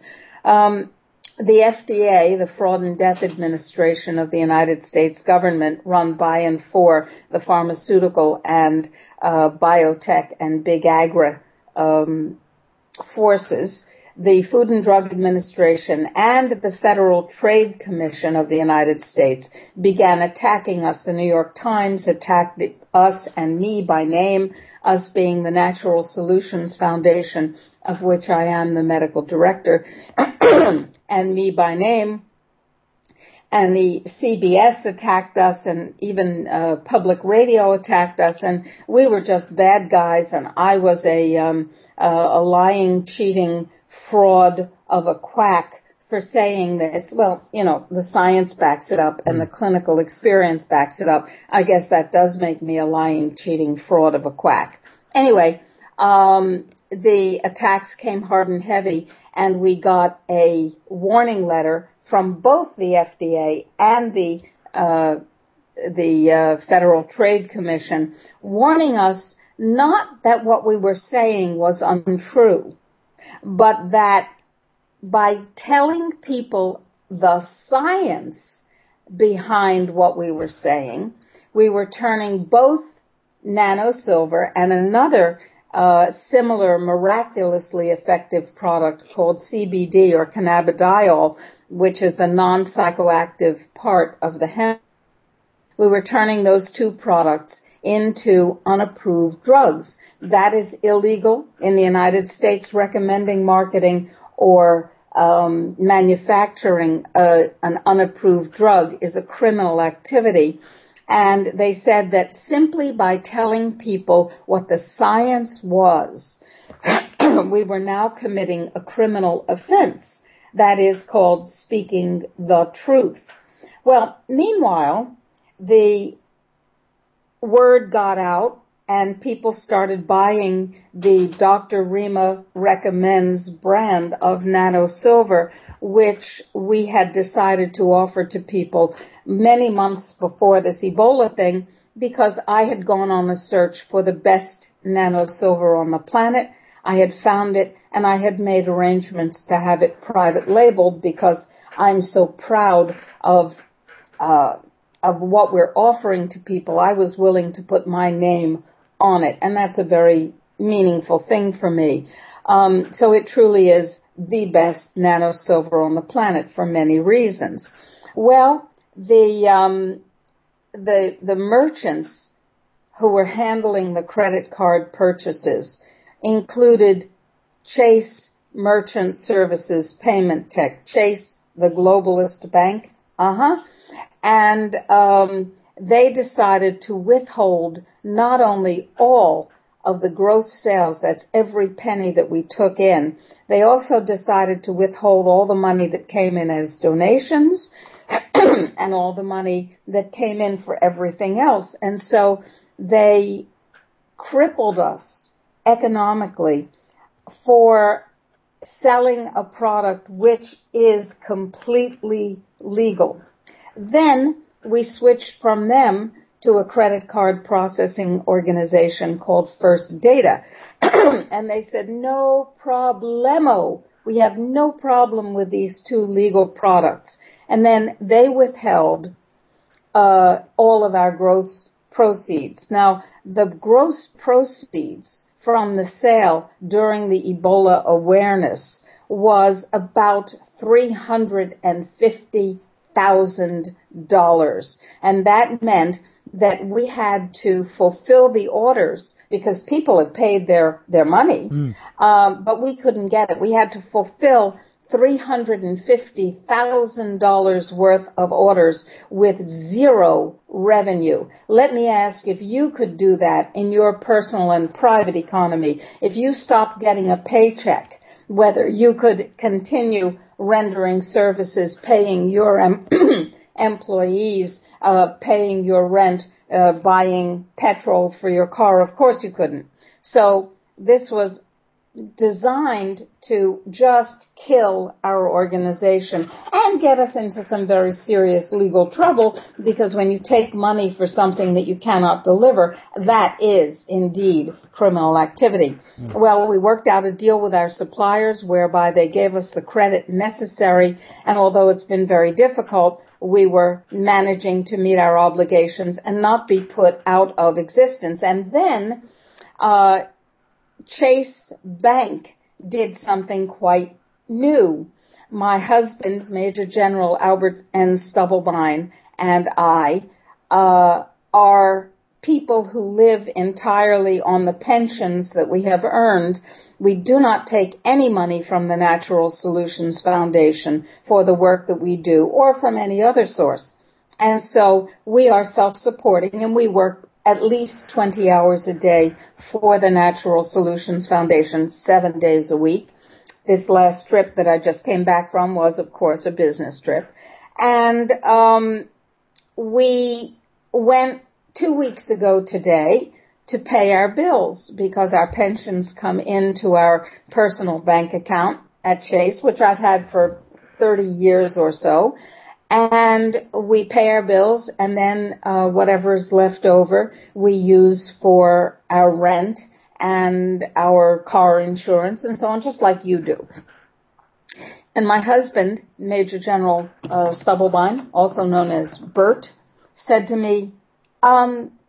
[SPEAKER 7] The FDA, the Fraud and Death Administration of the United States government, run by and for the pharmaceutical and biotech and big agri forces, the Food and Drug Administration and the Federal Trade Commission of the United States began attacking us. The New York Times attacked us and me by name, us being the Natural Solutions Foundation, of which I am the medical director, and me by name. And the CBS attacked us, and even public radio attacked us, and we were just bad guys, and I was a lying, cheating fraud of a quack for saying this. Well, the science backs it up and the clinical experience backs it up. I guess that does make me a lying, cheating fraud of a quack. Anyway, the attacks came hard and heavy, and we got a warning letter from both the FDA and the Federal Trade Commission warning us not that what we were saying was untrue, but that by telling people the science behind what we were saying, we were turning both nanosilver and another similar miraculously effective product called CBD or cannabidiol, which is the non-psychoactive part of the hemp. We were turning those two products into unapproved drugs. That is illegal in the United States. Recommending, marketing, or manufacturing an unapproved drug is a criminal activity. And they said that simply by telling people what the science was, we were now committing a criminal offense. That is called speaking the truth. Well, meanwhile, the word got out and people started buying the Dr. Rima Recommends brand of nanosilver, which we had decided to offer to people many months before this Ebola thing, because I had gone on a search for the best nanosilver on the planet. I had found it, and I had made arrangements to have it private labeled because I'm so proud of what we're offering to people. I was willing to put my name on it, and that's a very meaningful thing for me. So it truly is the best nanosilver on the planet for many reasons. Well, the merchants who were handling the credit card purchases included Chase Merchant Services Payment Tech, Chase, the globalist bank, and they decided to withhold not only all of the gross sales, that's every penny that we took in, they also decided to withhold all the money that came in as donations and all the money that came in for everything else. And so they crippled us economically for selling a product which is completely legal. Then we switched from them to a credit card processing organization called First Data. And they said, no problemo. We have no problem with these two legal products. And then they withheld all of our gross proceeds. Now, the gross proceeds from the sale during the Ebola awareness was about $350,000. And that meant that we had to fulfill the orders because people had paid their money, but we couldn't get it. We had to fulfill $350,000 worth of orders with zero revenue. Let me ask if you could do that in your personal and private economy. If you stopped getting a paycheck, whether you could continue rendering services, paying your employees, paying your rent, buying petrol for your car. Of course you couldn't. So this was designed to just kill our organization and get us into some very serious legal trouble, because when you take money for something that you cannot deliver, that is indeed criminal activity. Well, we worked out a deal with our suppliers whereby they gave us the credit necessary, and although it's been very difficult, we were managing to meet our obligations and not be put out of existence. And then Chase Bank did something quite new. My husband, Major General Albert N. Stubblebine, and I are people who live entirely on the pensions that we have earned. We do not take any money from the Natural Solutions Foundation for the work that we do or from any other source. And so we are self-supporting, and we work at least 20 hours a day for the Natural Solutions Foundation, 7 days a week. This last trip that I just came back from was, of course, a business trip. And we went 2 weeks ago today to pay our bills because our pensions come into our personal bank account at Chase, which I've had for 30 years or so. And we pay our bills, and then whatever's left over we use for our rent and our car insurance and so on, just like you do. And my husband, Major General Stubblebine, also known as Bert, said to me,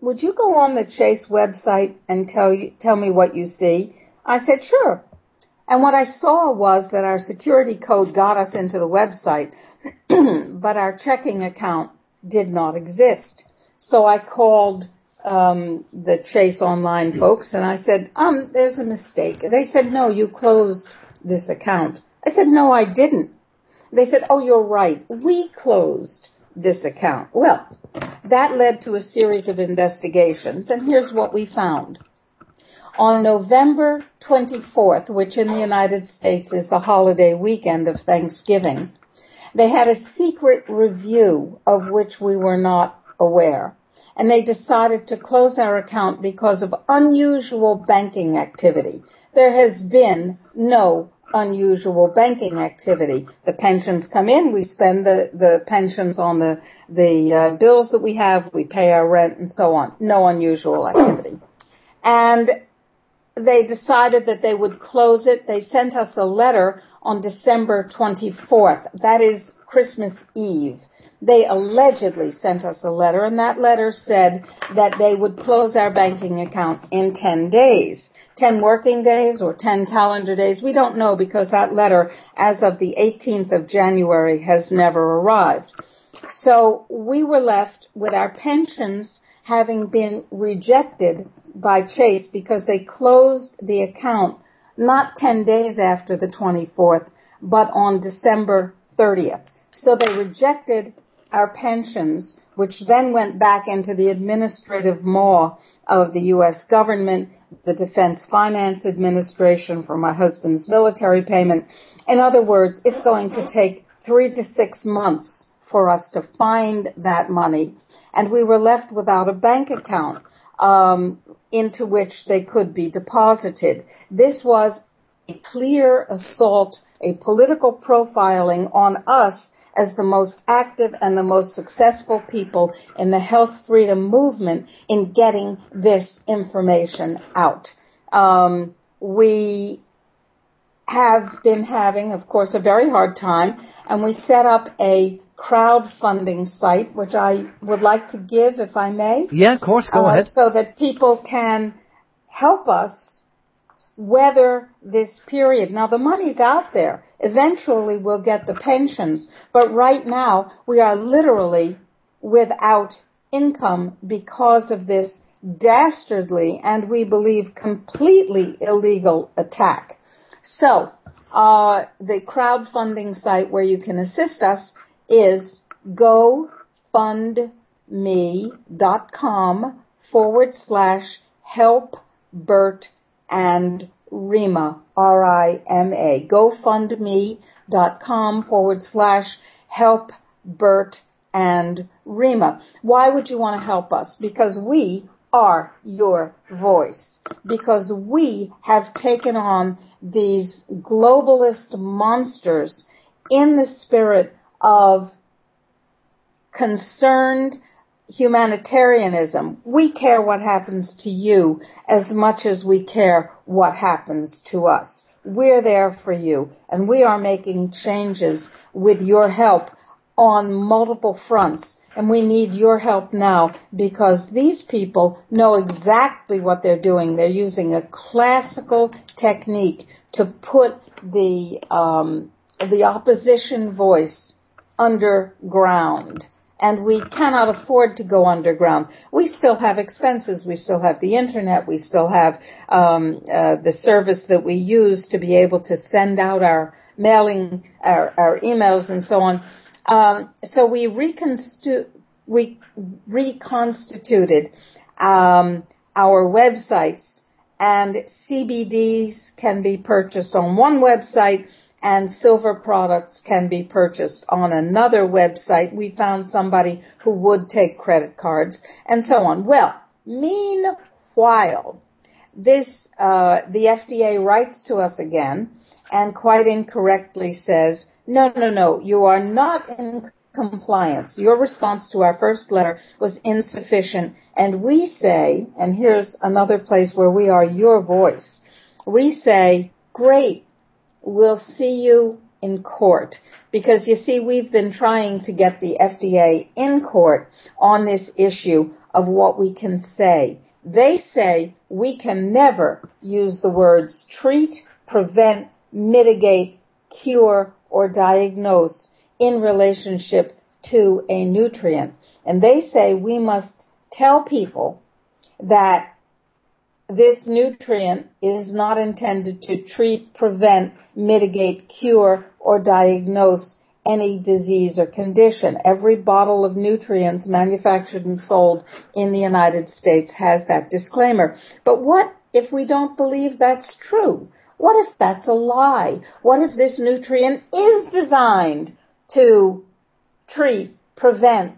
[SPEAKER 7] would you go on the Chase website and tell me what you see? I said, sure. And what I saw was that our security code got us into the website, but our checking account did not exist. So I called the Chase Online folks, and I said, there's a mistake. They said, no, you closed this account. I said, no, I didn't. They said, oh, you're right. We closed this account. Well, that led to a series of investigations, and here's what we found. On November 24th, which in the United States is the holiday weekend of Thanksgiving, they had a secret review of which we were not aware. And they decided to close our account because of unusual banking activity. There has been no unusual banking activity. The pensions come in, we spend the pensions on the bills that we have, we pay our rent and so on. No unusual activity. And they decided that they would close it. They sent us a letter on December 24th. That is Christmas Eve. They allegedly sent us a letter, and that letter said that they would close our banking account in 10 days. 10 working days or 10 calendar days. We don't know because that letter, as of the 18th of January, has never arrived. So we were left with our pensions having been rejected by Chase because they closed the account not 10 days after the 24th, but on December 30th. So they rejected our pensions, which then went back into the administrative maw of the U.S. government, the Defense Finance Administration for my husband's military payment. In other words, it's going to take 3 to 6 months for us to find that money. And we were left without a bank account into which they could be deposited. This was a clear assault, a political profiling on us as the most active and the most successful people in the health freedom movement in getting this information out. We have been having, of course, a very hard time, and we set up a crowdfunding site, which I would like to give, if I may.
[SPEAKER 1] Yeah, of course, go ahead.
[SPEAKER 7] So that people can help us weather this period. Now, the money's out there. Eventually, we'll get the pensions. But right now, we are literally without income because of this dastardly and, we believe, completely illegal attack. So, the crowdfunding site where you can assist us is gofundme.com/help Bert and Rima, R-I-M-A. gofundme.com/help Bert and Rima. Why would you want to help us? Because we are your voice. Because we have taken on these globalist monsters in the spirit of concerned humanitarianism. We care what happens to you as much as we care what happens to us. We're there for you, and we are making changes with your help on multiple fronts. And we need your help now because these people know exactly what they're doing. They're using a classical technique to put the opposition voice underground. And we cannot afford to go underground. We still have expenses. We still have the internet. We still have the service that we use to be able to send out our mailing, our emails and so on. So we reconstituted our websites and CBDs can be purchased on one website and silver products can be purchased on another website. We found somebody who would take credit cards and so on. Well, meanwhile, the FDA writes to us again and quite incorrectly says, no, you are not in compliance. Your response to our first letter was insufficient. And we say, and here's another place where we are your voice, we say, great, we'll see you in court. Because, you see, we've been trying to get the FDA in court on this issue of what we can say. They say we can never use the words treat, prevent, mitigate, cure, or diagnose in relationship to a nutrient. And they say we must tell people that this nutrient is not intended to treat, prevent, mitigate, cure, or diagnose any disease or condition. Every bottle of nutrients manufactured and sold in the United States has that disclaimer. But what if we don't believe that's true? What if that's a lie? What if this nutrient is designed to treat, prevent,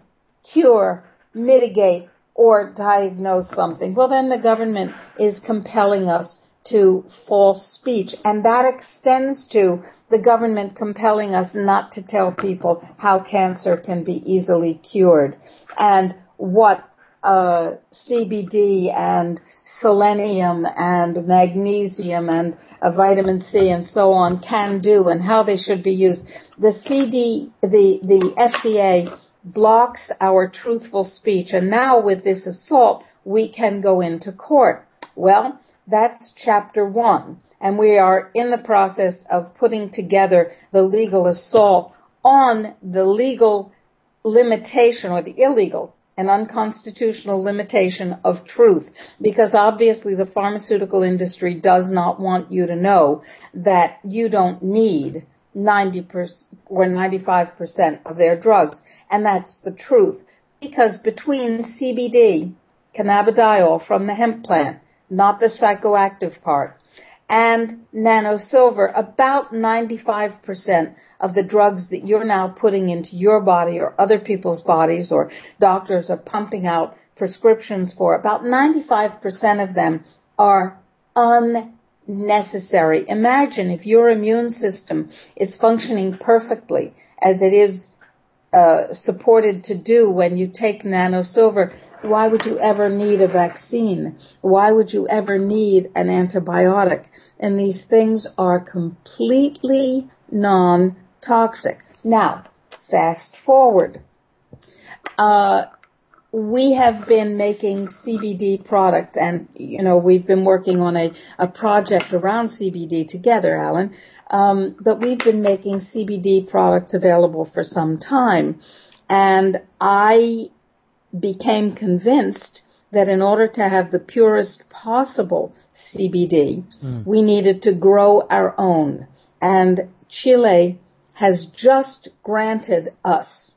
[SPEAKER 7] cure, mitigate, or diagnose something? Well, then the government is compelling us to false speech, and that extends to the government compelling us not to tell people how cancer can be easily cured and what CBD and selenium and magnesium and vitamin C and so on can do and how they should be used. The FDA blocks our truthful speech, and now with this assault, we can go into court. Well, that's chapter 1, and we are in the process of putting together the legal assault on the legal limitation or the illegal and unconstitutional limitation of truth, because obviously the pharmaceutical industry does not want you to know that you don't need 90% or 95% of their drugs, and that's the truth. Because between CBD, cannabidiol from the hemp plant, not the psychoactive part, and nanosilver, about 95% of the drugs that you're now putting into your body or other people's bodies or doctors are pumping out prescriptions for, about 95% of them are unnecessary. Imagine if your immune system is functioning perfectly as it is supported to do when you take nanosilver. Why would you ever need a vaccine? Why would you ever need an antibiotic? And these things are completely non-toxic. Now, fast forward. We have been making CBD products, and, we've been working on a project around CBD together, Alan. But we've been making CBD products available for some time. And I became convinced that in order to have the purest possible CBD, we needed to grow our own. And Chile has just granted us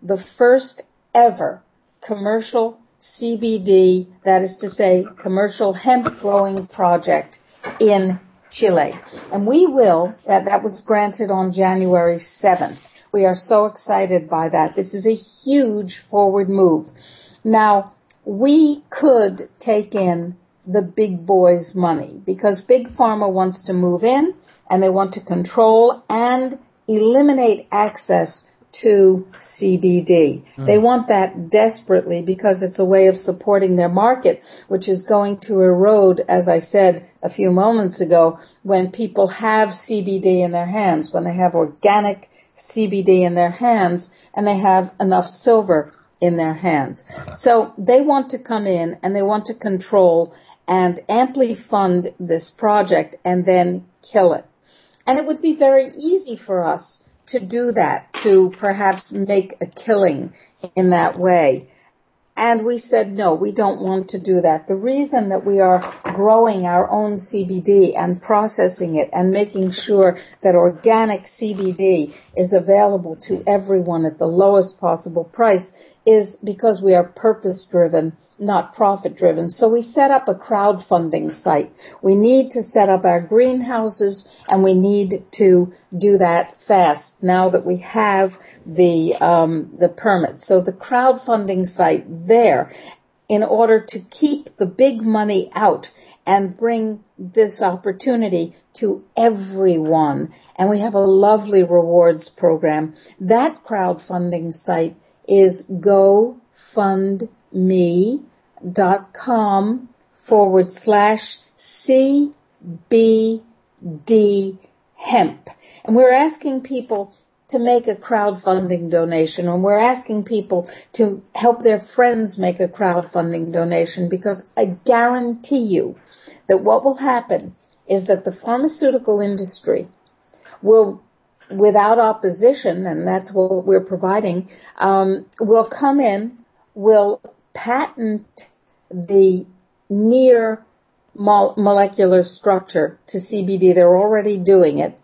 [SPEAKER 7] the first ever commercial CBD, that is to say, commercial hemp growing project in Chile. And we will, that was granted on January 7th. We are so excited by that. This is a huge forward move. Now, we could take in the big boys' money because Big Pharma wants to move in and they want to control and eliminate access to CBD. They want that desperately because it's a way of supporting their market, which is going to erode, as I said a few moments ago, when people have CBD in their hands, when they have organic CBD in their hands and they have enough silver in their hands. So they want to come in and they want to control and amply fund this project and then kill it. And it would be very easy for us to do that, to perhaps make a killing in that way. And we said, no, we don't want to do that. The reason that we are growing our own CBD and processing it and making sure that organic CBD is available to everyone at the lowest possible price is because we are purpose-driven, not profit-driven. So we set up a crowdfunding site. We need to set up our greenhouses, and we need to do that fast now that we have the permit. So the crowdfunding site there, in order to keep the big money out and bring this opportunity to everyone. And we have a lovely rewards program. That crowdfunding site is gofundme.com/CBD hemp. And we're asking people to make a crowdfunding donation, and we're asking people to help their friends make a crowdfunding donation, because I guarantee you that what will happen is that the pharmaceutical industry will, without opposition, and that's what we're providing, will come in, will patent the near molecular structure to CBD. They're already doing it.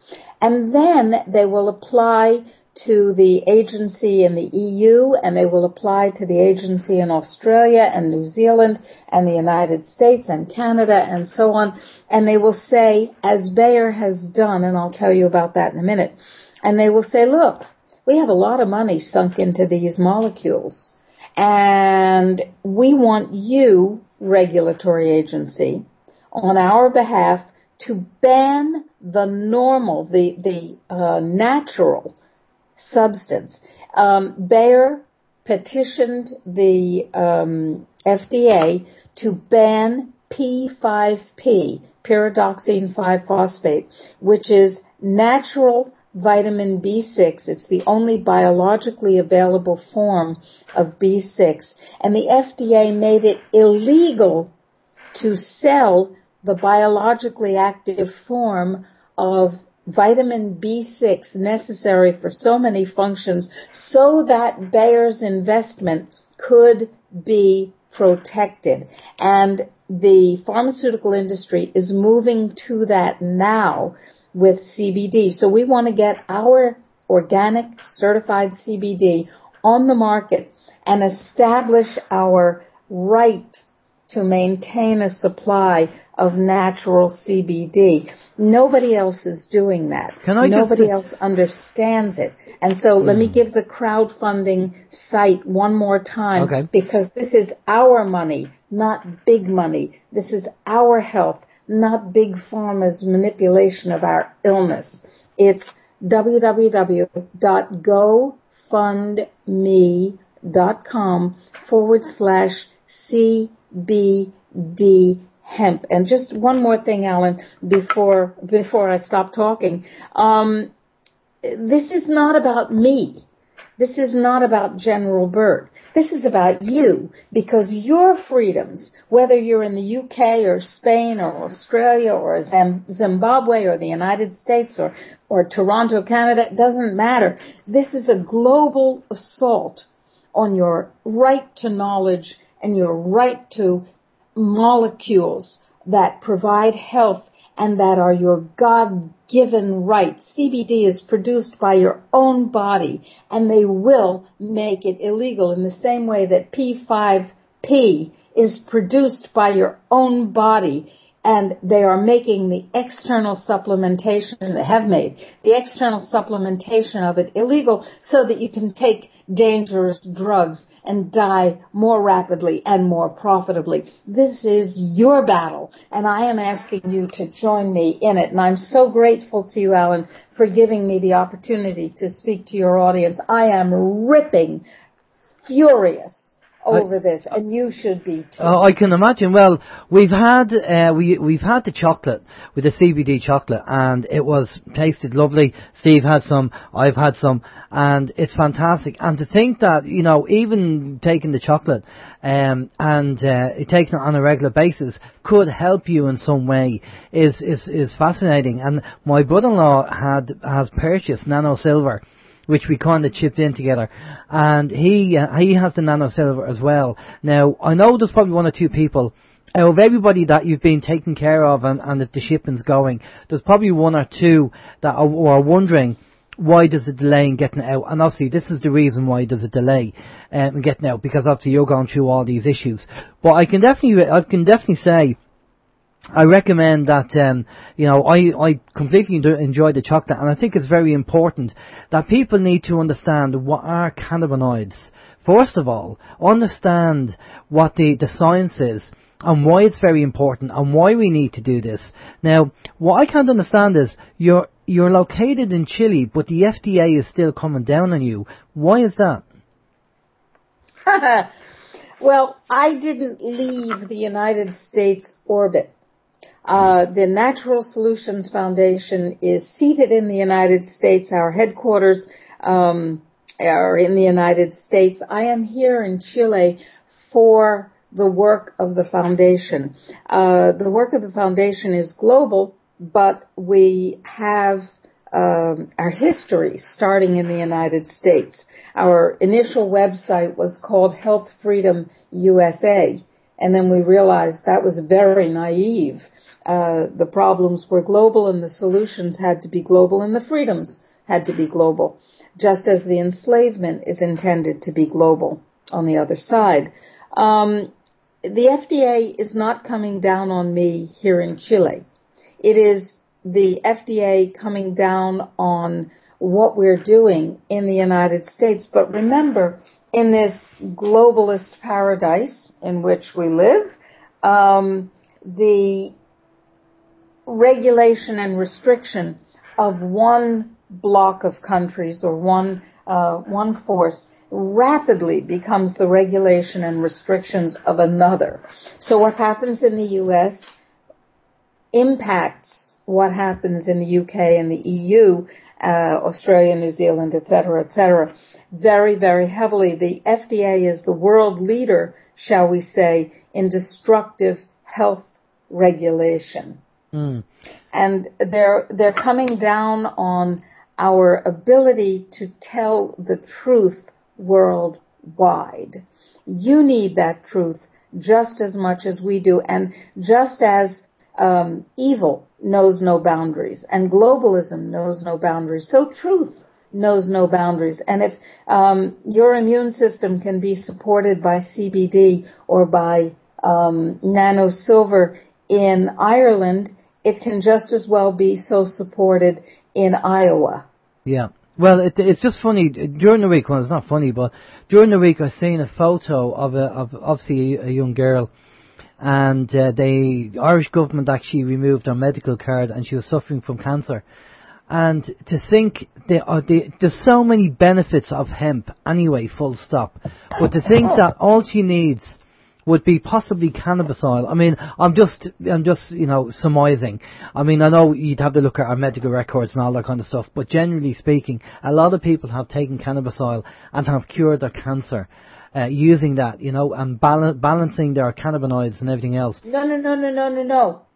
[SPEAKER 7] And then they will apply to the agency in the EU, and they will apply to the agency in Australia and New Zealand and the United States and Canada and so on. And they will say, as Bayer has done, and I'll tell you about that in a minute, and they will say, look, we have a lot of money sunk into these molecules, and we want you, regulatory agency, on our behalf to ban the normal, the natural substance. Bayer petitioned the FDA to ban P5P, pyridoxine 5-phosphate, which is natural vitamin B6. It's the only biologically available form of B6. And the FDA made it illegal to sell the biologically active form of vitamin B6 necessary for so many functions, so that Bayer's investment could be protected. And the pharmaceutical industry is moving to that now with CBD. So we want to get our organic certified CBD on the market and establish our right to maintain a supply of natural CBD. Nobody else is doing that. Nobody else understands it. And so let me give the crowdfunding site one more time,
[SPEAKER 1] okay,
[SPEAKER 7] because this is our money, not big money. This is our health, not big pharma's manipulation of our illness. It's www.gofundme.com/CBD hemp. And just one more thing, Alan, before I stop talking. This is not about me. This is not about General Byrd. This is about you, because your freedoms, whether you're in the UK or Spain or Australia or Zimbabwe or the United States or Toronto, Canada, it doesn't matter. This is a global assault on your right to knowledge and your right to molecules that provide health and that are your God-given right. CBD is produced by your own body, and they will make it illegal in the same way that P5P is produced by your own body, and they are making the external supplementation, they have made the external supplementation of it illegal so that you can take dangerous drugs and die more rapidly and more profitably. This is your battle, and I am asking you to join me in it. And I'm so grateful to you, Alan, for giving me the opportunity to speak to your audience. I am ripping, furious over this, and you should be too.
[SPEAKER 1] I can imagine. Well, we've had we've had the chocolate with the CBD chocolate, and it tasted lovely. Steve had some, I've had some, and it's fantastic. And to think that, you know, even taking the chocolate and taking it on a regular basis could help you in some way is fascinating. And my brother-in-law has purchased Nano Silver, which we kind of chipped in together, and he has the Nano Silver as well. Now, I know there's probably one or two people out of everybody that you've been taking care of and that the shipping's going, there's probably one or two that are wondering why does it delay in getting out? And obviously this is the reason why does it delay in getting out, because obviously you're going through all these issues. But I can definitely say, I recommend that, I completely enjoy the chocolate, and I think it's very important that people need to understand what are cannabinoids. First of all, understand what the science is and why it's very important and why we need to do this. Now, what I can't understand is you're located in Chile, but the FDA is still coming down on you. Why is that?
[SPEAKER 7] Well, I didn't leave the United States orbit. The Natural Solutions Foundation is seated in the United States. Our headquarters are in the United States. I am here in Chile for the work of the foundation. The work of the foundation is global, but we have our history starting in the United States. Our initial website was called Health Freedom USA, and then we realized that was very naive. The problems were global, and the solutions had to be global, and the freedoms had to be global, just as the enslavement is intended to be global on the other side. The FDA is not coming down on me here in Chile. It is the FDA coming down on what we're doing in the United States. But remember, in this globalist paradise in which we live, the regulation and restriction of one block of countries or one force rapidly becomes the regulation and restrictions of another. So what happens in the U.S. impacts what happens in the UK and the EU, Australia, New Zealand, etc., very, very heavily. The FDA is the world leader, shall we say, in destructive health regulation. And they're coming down on our ability to tell the truth worldwide. You need that truth just as much as we do, and just as evil knows no boundaries and globalism knows no boundaries, so truth knows no boundaries. And if your immune system can be supported by CBD or by nano silver in Ireland, it can just as well be so supported in Iowa.
[SPEAKER 1] Yeah. Well, it's just funny. During the week, well, it's not funny, but during the week I seen a photo of obviously a young girl, and the Irish government actually removed her medical card, and she was suffering from cancer. And to think there's so many benefits of hemp anyway, full stop. But to think that all she needs would be possibly cannabis oil. I mean, I'm just surmising. I mean, I know you'd have to look at our medical records and all that kind of stuff, but generally speaking, a lot of people have taken cannabis oil and have cured their cancer using that, and balancing their cannabinoids and everything else.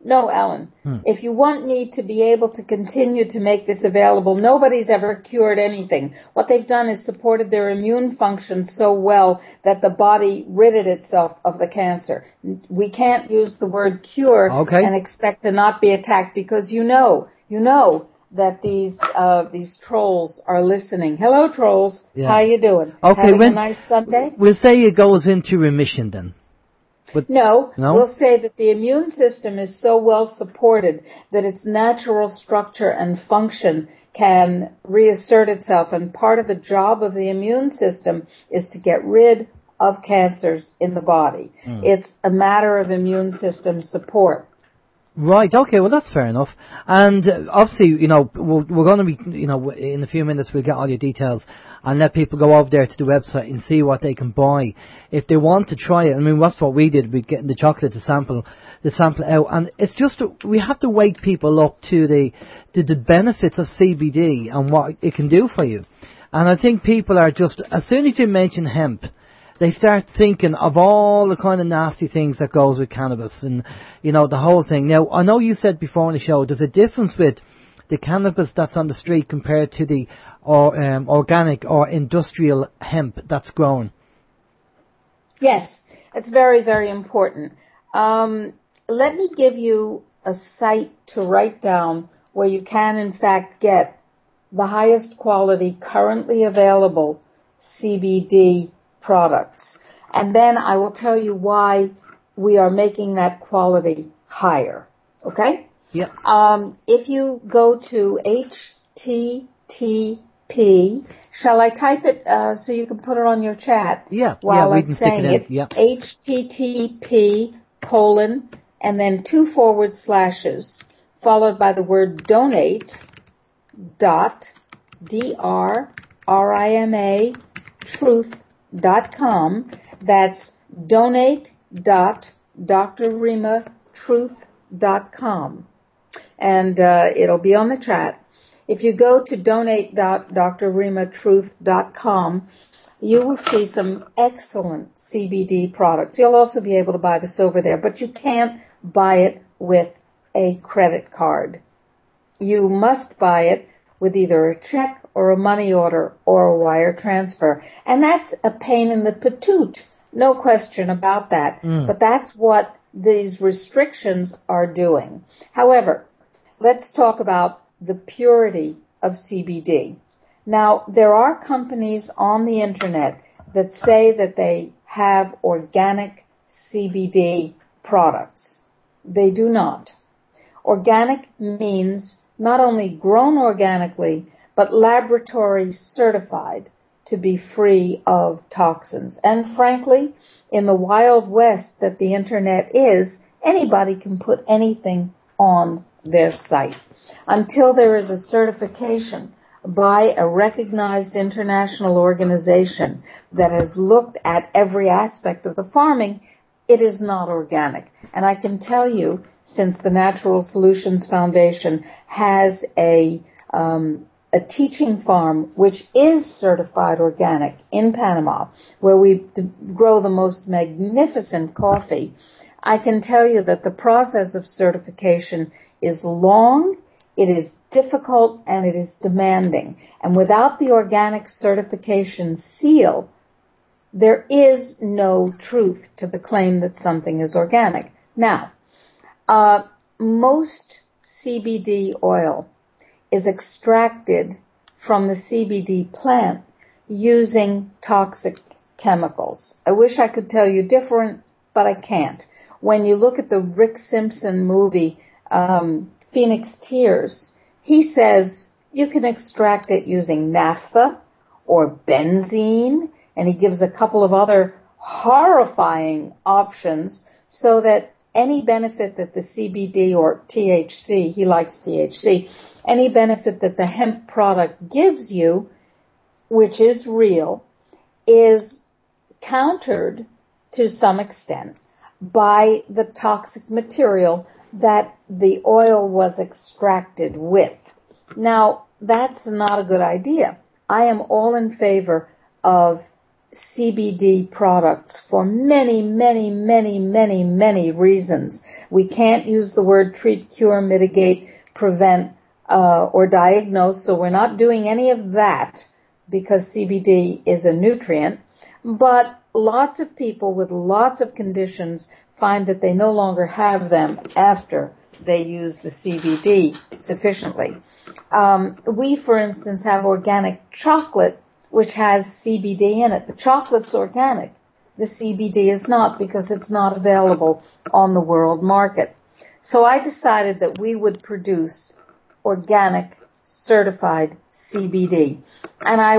[SPEAKER 7] No, Alan. If you want me to be able to continue to make this available, nobody's ever cured anything. What they've done is supported their immune function so well that the body ridded itself of the cancer. We can't use the word cure and expect to not be attacked, because you know that these trolls are listening. Hello, trolls. Yeah. How you doing?
[SPEAKER 1] Okay,
[SPEAKER 7] having a nice Sunday?
[SPEAKER 1] We'll say it goes into remission then. But
[SPEAKER 7] no, we'll say that the immune system is so well supported that its natural structure and function can reassert itself. And part of the job of the immune system is to get rid of cancers in the body. It's a matter of immune system support.
[SPEAKER 1] Right, okay, well that's fair enough. And obviously, we're going to be, in a few minutes we'll get all your details and let people go over there to the website and see what they can buy if they want to try it. I mean, that's what we did. We'd get the chocolate to sample out, and it's just, we have to wake people up to the benefits of CBD and what it can do for you. And I think people are just, as soon as you mention hemp, they start thinking of all the kind of nasty things that goes with cannabis and, the whole thing. Now, I know you said before on the show, there's a difference with the cannabis that's on the street compared to the organic or industrial hemp that's grown.
[SPEAKER 7] Yes, it's very, very important. Let me give you a site to write down where you can, in fact, get the highest quality currently available CBD products. And then I will tell you why we are making that quality higher. Okay?
[SPEAKER 1] Yeah.
[SPEAKER 7] If you go to HTTP, shall I type it so you can put it on your chat?
[SPEAKER 1] Yeah.
[SPEAKER 7] While
[SPEAKER 1] we
[SPEAKER 7] I'm
[SPEAKER 1] can
[SPEAKER 7] saying
[SPEAKER 1] stick
[SPEAKER 7] it.
[SPEAKER 1] Yeah.
[SPEAKER 7] HTTP : and then 2 forward slashes followed by the word donate dot DRRIMA truth.com. That's donate dot drrimatruth.com. And it'll be on the chat. If you go to donate.drrimatruth.com, you will see some excellent CBD products. You'll also be able to buy this over there, but you can't buy it with a credit card. You must buy it with either a check or a money order or a wire transfer. And that's a pain in the patoot, no question about that. But that's what these restrictions are doing. However, let's talk about the purity of CBD. Now, there are companies on the internet that say that they have organic CBD products. They do not. Organic means not only grown organically, but laboratory certified to be free of toxins. And frankly, in the Wild West that the internet is, anybody can put anything on their site. Until there is a certification by a recognized international organization that has looked at every aspect of the farming, it is not organic. And I can tell you, since the Natural Solutions Foundation has a teaching farm which is certified organic in Panama, where we grow the most magnificent coffee, I can tell you that the process of certification is long, it is difficult, and it is demanding. And without the organic certification seal, there is no truth to the claim that something is organic. Now, most CBD oil is extracted from the CBD plant using toxic chemicals. I wish I could tell you different, but I can't. When you look at the Rick Simpson movie, Phoenix Tears, he says you can extract it using naphtha or benzene, and he gives a couple of other horrifying options so that any benefit that the CBD or THC, he likes THC, any benefit that the hemp product gives you, which is real, is countered to some extent by the toxic material that the oil was extracted with. Now, that's not a good idea. I am all in favor of CBD products for many, many, many, many, many reasons. We can't use the word treat, cure, mitigate, prevent, or diagnose, so we're not doing any of that because CBD is a nutrient. But lots of people with lots of conditions find that they no longer have them after they use the CBD sufficiently. We, for instance, have organic chocolate which has CBD in it. The chocolate's organic. The CBD is not, because it's not available on the world market. So I decided that we would produce organic certified CBD. And I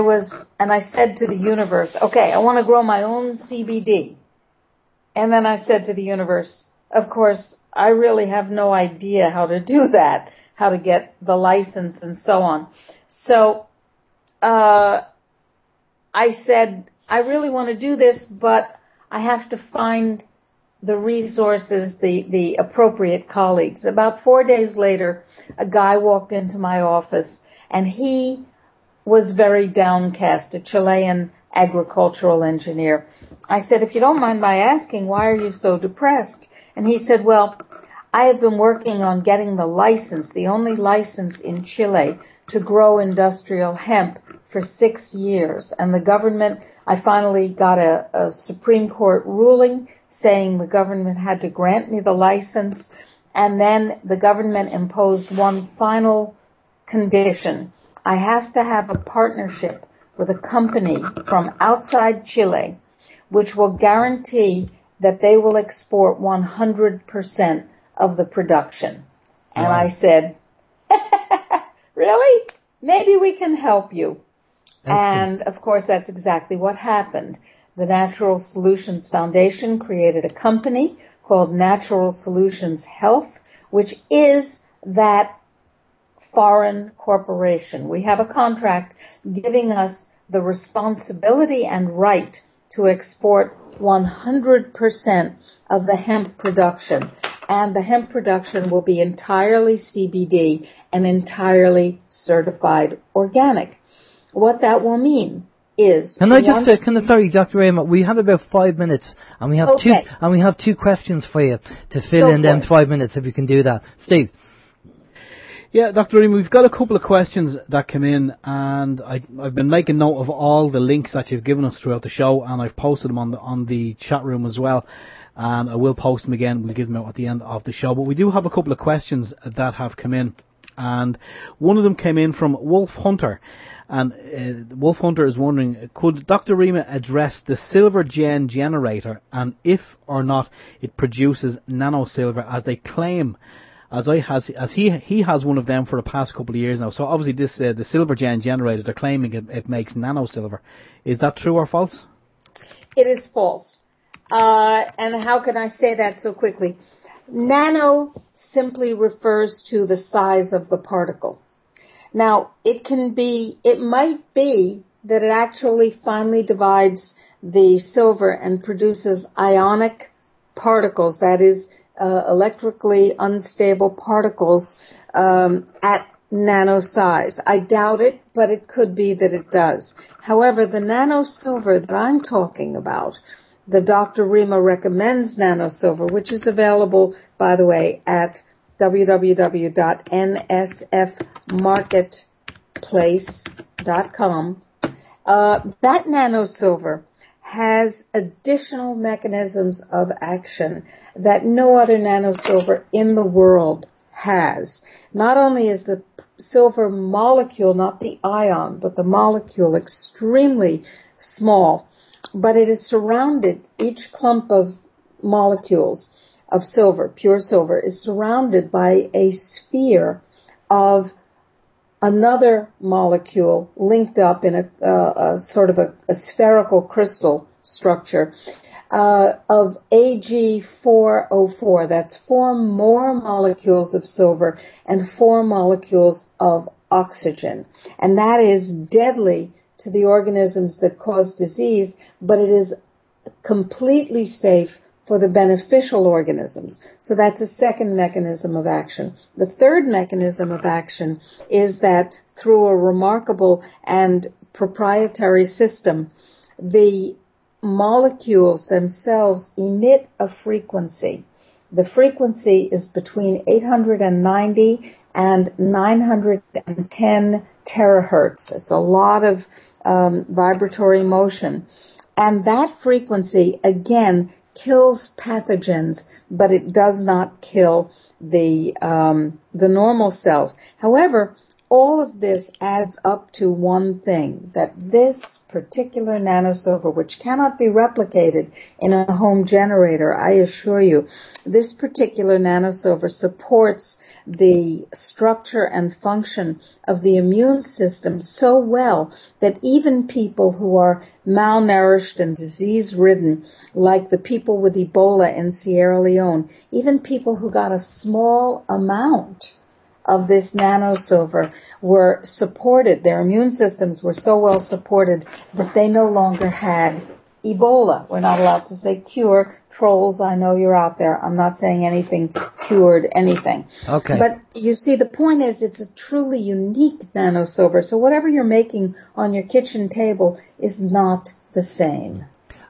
[SPEAKER 7] said to the universe, okay, I want to grow my own CBD. And then I said to the universe, of course, I really have no idea how to do that, how to get the license and so on. So, I said, I really want to do this, but I have to find the resources, the appropriate colleagues. About 4 days later, a guy walked into my office, and he was very downcast, a Chilean agricultural engineer. I said, if you don't mind my asking, why are you so depressed? And he said, well, I have been working on getting the license, the only license in Chile to grow industrial hemp for 6 years. And the government, I finally got a Supreme Court ruling saying the government had to grant me the license. And then the government imposed one final condition. I have to have a partnership with a company from outside Chile, which will guarantee that they will export 100% of the production. And I said, really? Maybe we can help you. And, of course, that's exactly what happened. The Natural Solutions Foundation created a company called Natural Solutions Health, which is that foreign corporation. We have a contract giving us the responsibility and right to export 100% of the hemp production. And the hemp production will be entirely CBD and entirely certified organic. What that will mean is...
[SPEAKER 1] Sorry, Dr. Rima, we have about 5 minutes, and we have two questions for you to fill in them 5 minutes, if you can do that. Steve.
[SPEAKER 2] Yeah, Dr. Rima, we've got a couple of questions that came in, and I've been making note of all the links that you've given us throughout the show, and I've posted them on the chat room as well, and I will post them again. We'll give them out at the end of the show. But we do have a couple of questions that have come in, and one of them came in from Wolf Hunter. And Wolf Hunter is wondering, could Dr. Rima address the silver gen generator, and if or not it produces nanosilver as they claim, as he has one of them for the past couple of years now. So obviously this the silver gen generator, they're claiming it makes nanosilver. Is that true or false?
[SPEAKER 7] It is false. And how can I say that so quickly? Nano simply refers to the size of the particle. Now, it might be that it actually finally divides the silver and produces ionic particles, that is, electrically unstable particles at nano size. I doubt it, but it could be that it does. However, the nanosilver that I'm talking about, the Dr. Rima recommends nanosilver, which is available, by the way, at www.nsfmarketplace.com. That nanosilver has additional mechanisms of action that no other nanosilver in the world has. Not only is the silver molecule, not the ion, but the molecule extremely small, but it is surrounded, each clump of molecules of silver, pure silver, is surrounded by a sphere of another molecule linked up in a sort of a spherical crystal structure of Ag4O4. That's 4 more molecules of silver and 4 molecules of oxygen. And that is deadly to the organisms that cause disease, but it is completely safe for the beneficial organisms. So that's a second mechanism of action. The third mechanism of action is that through a remarkable and proprietary system, the molecules themselves emit a frequency. The frequency is between 890 and 910 terahertz. It's a lot of vibratory motion. And that frequency, again, kills pathogens, but it does not kill the normal cells. However, all of this adds up to one thing, that this particular nanosilver, which cannot be replicated in a home generator, I assure you, this particular nanosilver supports the structure and function of the immune system so well that even people who are malnourished and disease-ridden, like the people with Ebola in Sierra Leone, even people who got a small amount of this nanosilver were supported. Their immune systems were so well supported that they no longer had Ebola. We're not allowed to say cure. Trolls, I know you're out there. I'm not saying anything cured anything.
[SPEAKER 1] Okay.
[SPEAKER 7] But you see, the point is it's a truly unique nanosilver. So whatever you're making on your kitchen table is not the same.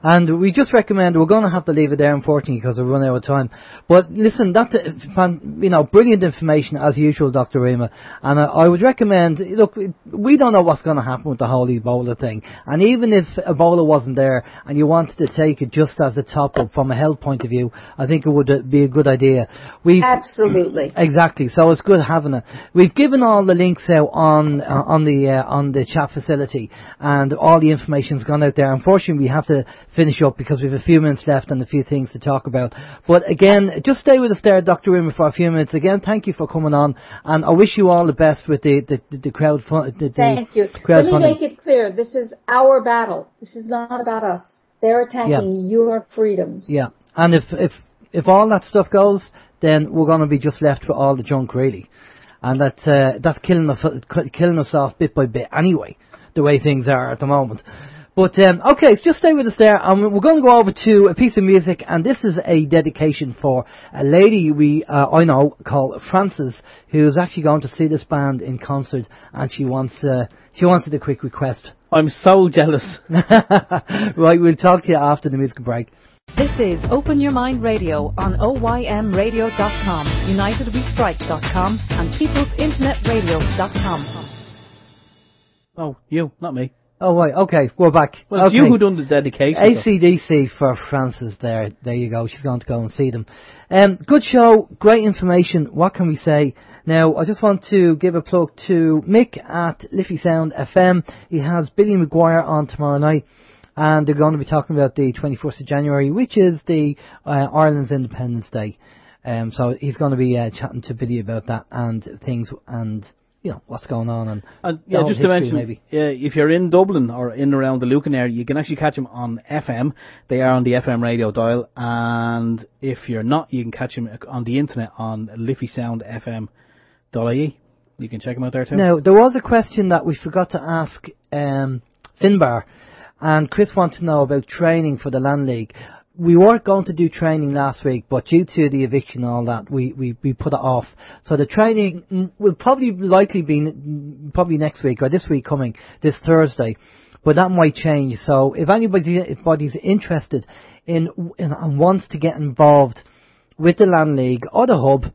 [SPEAKER 1] And we just recommend, we're going to have to leave it there, unfortunately, because we've run out of time. But listen, that's, brilliant information as usual, Dr. Rima. And I would recommend, look, we don't know what's going to happen with the whole Ebola thing. And even if Ebola wasn't there and you wanted to take it just as a top-up from a health point of view, I think it would be a good idea.
[SPEAKER 7] Absolutely.
[SPEAKER 1] Exactly. So it's good having it. We've given all the links out on the chat facility, and all the information's gone out there. Unfortunately, we have to finish up because we have a few minutes left and a few things to talk about. But again, just stay with us there, Dr. Rima, for a few minutes. Again, thank you for coming on, and I wish you all the best with the crowdfunding.
[SPEAKER 7] Thank you. Let me make it clear. This is our battle. This is not about us. They're attacking your freedoms.
[SPEAKER 1] Yeah. And if all that stuff goes, then we're going to be just left with all the junk, really. And that's killing us off bit by bit anyway, the way things are at the moment. But, okay, just stay with us there, and we're going to go over to a piece of music, and this is a dedication for a lady I know called Frances, who's actually going to see this band in concert, and she wanted a quick request.
[SPEAKER 2] I'm so jealous.
[SPEAKER 1] Right, we'll talk to you after the music break.
[SPEAKER 6] This is Open Your Mind Radio on OYMradio.com, UnitedWeStrike.com, and PeoplesInternetRadio.com.
[SPEAKER 2] Oh, you, not me.
[SPEAKER 1] Oh, right, okay, we're back.
[SPEAKER 2] Well, it's
[SPEAKER 1] okay.
[SPEAKER 2] you who done the dedication.
[SPEAKER 1] AC/DC for Francis there. There you go. She's going to go and see them. Good show, great information. What can we say? Now, I just want to give a plug to Mick at Liffey Sound FM. He has Billy McGuire on tomorrow night, and they're going to be talking about the 21st of January, which is the Ireland's Independence Day. So he's going to be chatting to Billy about that and things, and what's going on, and
[SPEAKER 2] just to mention,
[SPEAKER 1] maybe.
[SPEAKER 2] If you're in Dublin or in around the Lucan area, you can actually catch them on FM. They are on the FM radio dial, and if you're not, you can catch them on the internet on liffeysoundfm.ie. You can check them out there too.
[SPEAKER 1] Now, there was a question that we forgot to ask Finbar, and Chris wanted to know about training for the Land League. We weren't going to do training last week, but due to the eviction and all that, we put it off. So the training will probably be next week or this week coming, this Thursday. But that might change. So if anybody's interested in and wants to get involved with the Land League or the Hub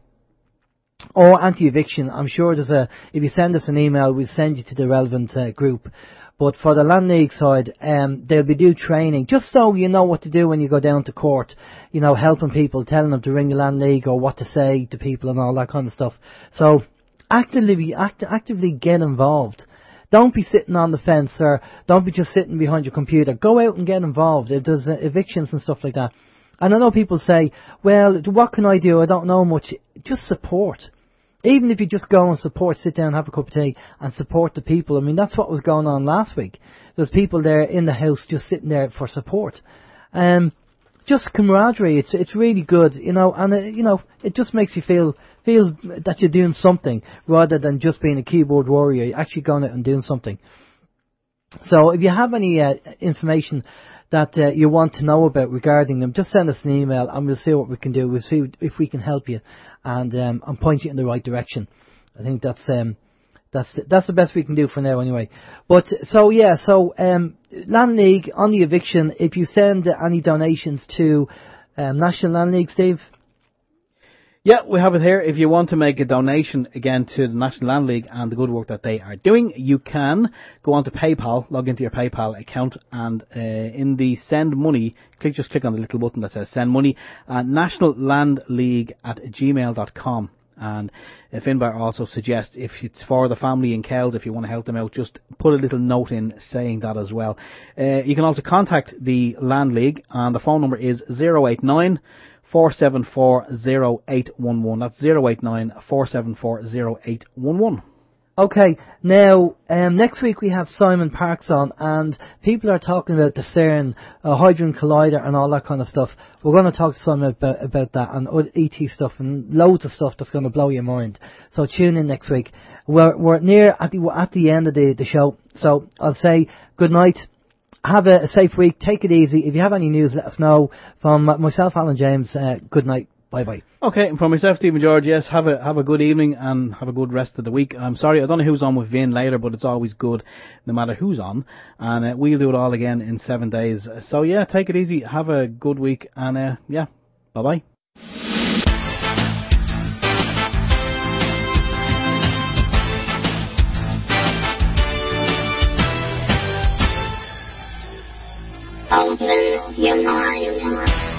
[SPEAKER 1] or Anti-Eviction, I'm sure if you send us an email, we'll send you to the relevant group. But for the Land League side, they'll be doing training, just so you know what to do when you go down to court. Helping people, telling them to ring the Land League or what to say to people and all that kind of stuff. So actively get involved. Don't be sitting on the fence, or don't be just sitting behind your computer. Go out and get involved. There's evictions and stuff like that. And I know people say, well, what can I do? I don't know much. Just support. Even if you just go and support, sit down, have a cup of tea, and support the people. I mean, that's what was going on last week. There's people there in the house just sitting there for support. Just camaraderie. It's really good, and it just makes you feel that you're doing something rather than just being a keyboard warrior. You're actually going out and doing something. So if you have any information that you want to know about regarding them, just send us an email and we'll see what we can do. We'll see if we can help you and point you in the right direction. I think that's the best we can do for now anyway. But Land League on the eviction, if you send any donations to National Land League, Steve?
[SPEAKER 2] Yeah, we have it here. If you want to make a donation again to the National Land League and the good work that they are doing, you can go on to PayPal, log into your PayPal account, and in the send money, click on the little button that says send money, nationallandleague@gmail.com. And Finbar also suggests if it's for the family in Kells, if you want to help them out, just put a little note in saying that as well. You can also contact the Land League, and the phone number is 089 474 0811. That's 089 474 0811.
[SPEAKER 1] Okay, now next week we have Simon Parks on, and people are talking about the CERN, Hadron Collider and all that kind of stuff. We're going to talk to Simon about that and ET stuff and loads of stuff that's going to blow your mind. So tune in next week. We're near at the end of the show, so I'll say good night. Have a safe week. Take it easy. If you have any news, let us know. From myself, Alan James, good night. Bye bye.
[SPEAKER 2] Okay, and for myself, Stephen George, yes, have a good evening and have a good rest of the week. I'm sorry, I don't know who's on with Vin later, but it's always good no matter who's on. And we'll do it all again in 7 days. So yeah, take it easy, have a good week, and yeah, bye bye.
[SPEAKER 8] Open your mind.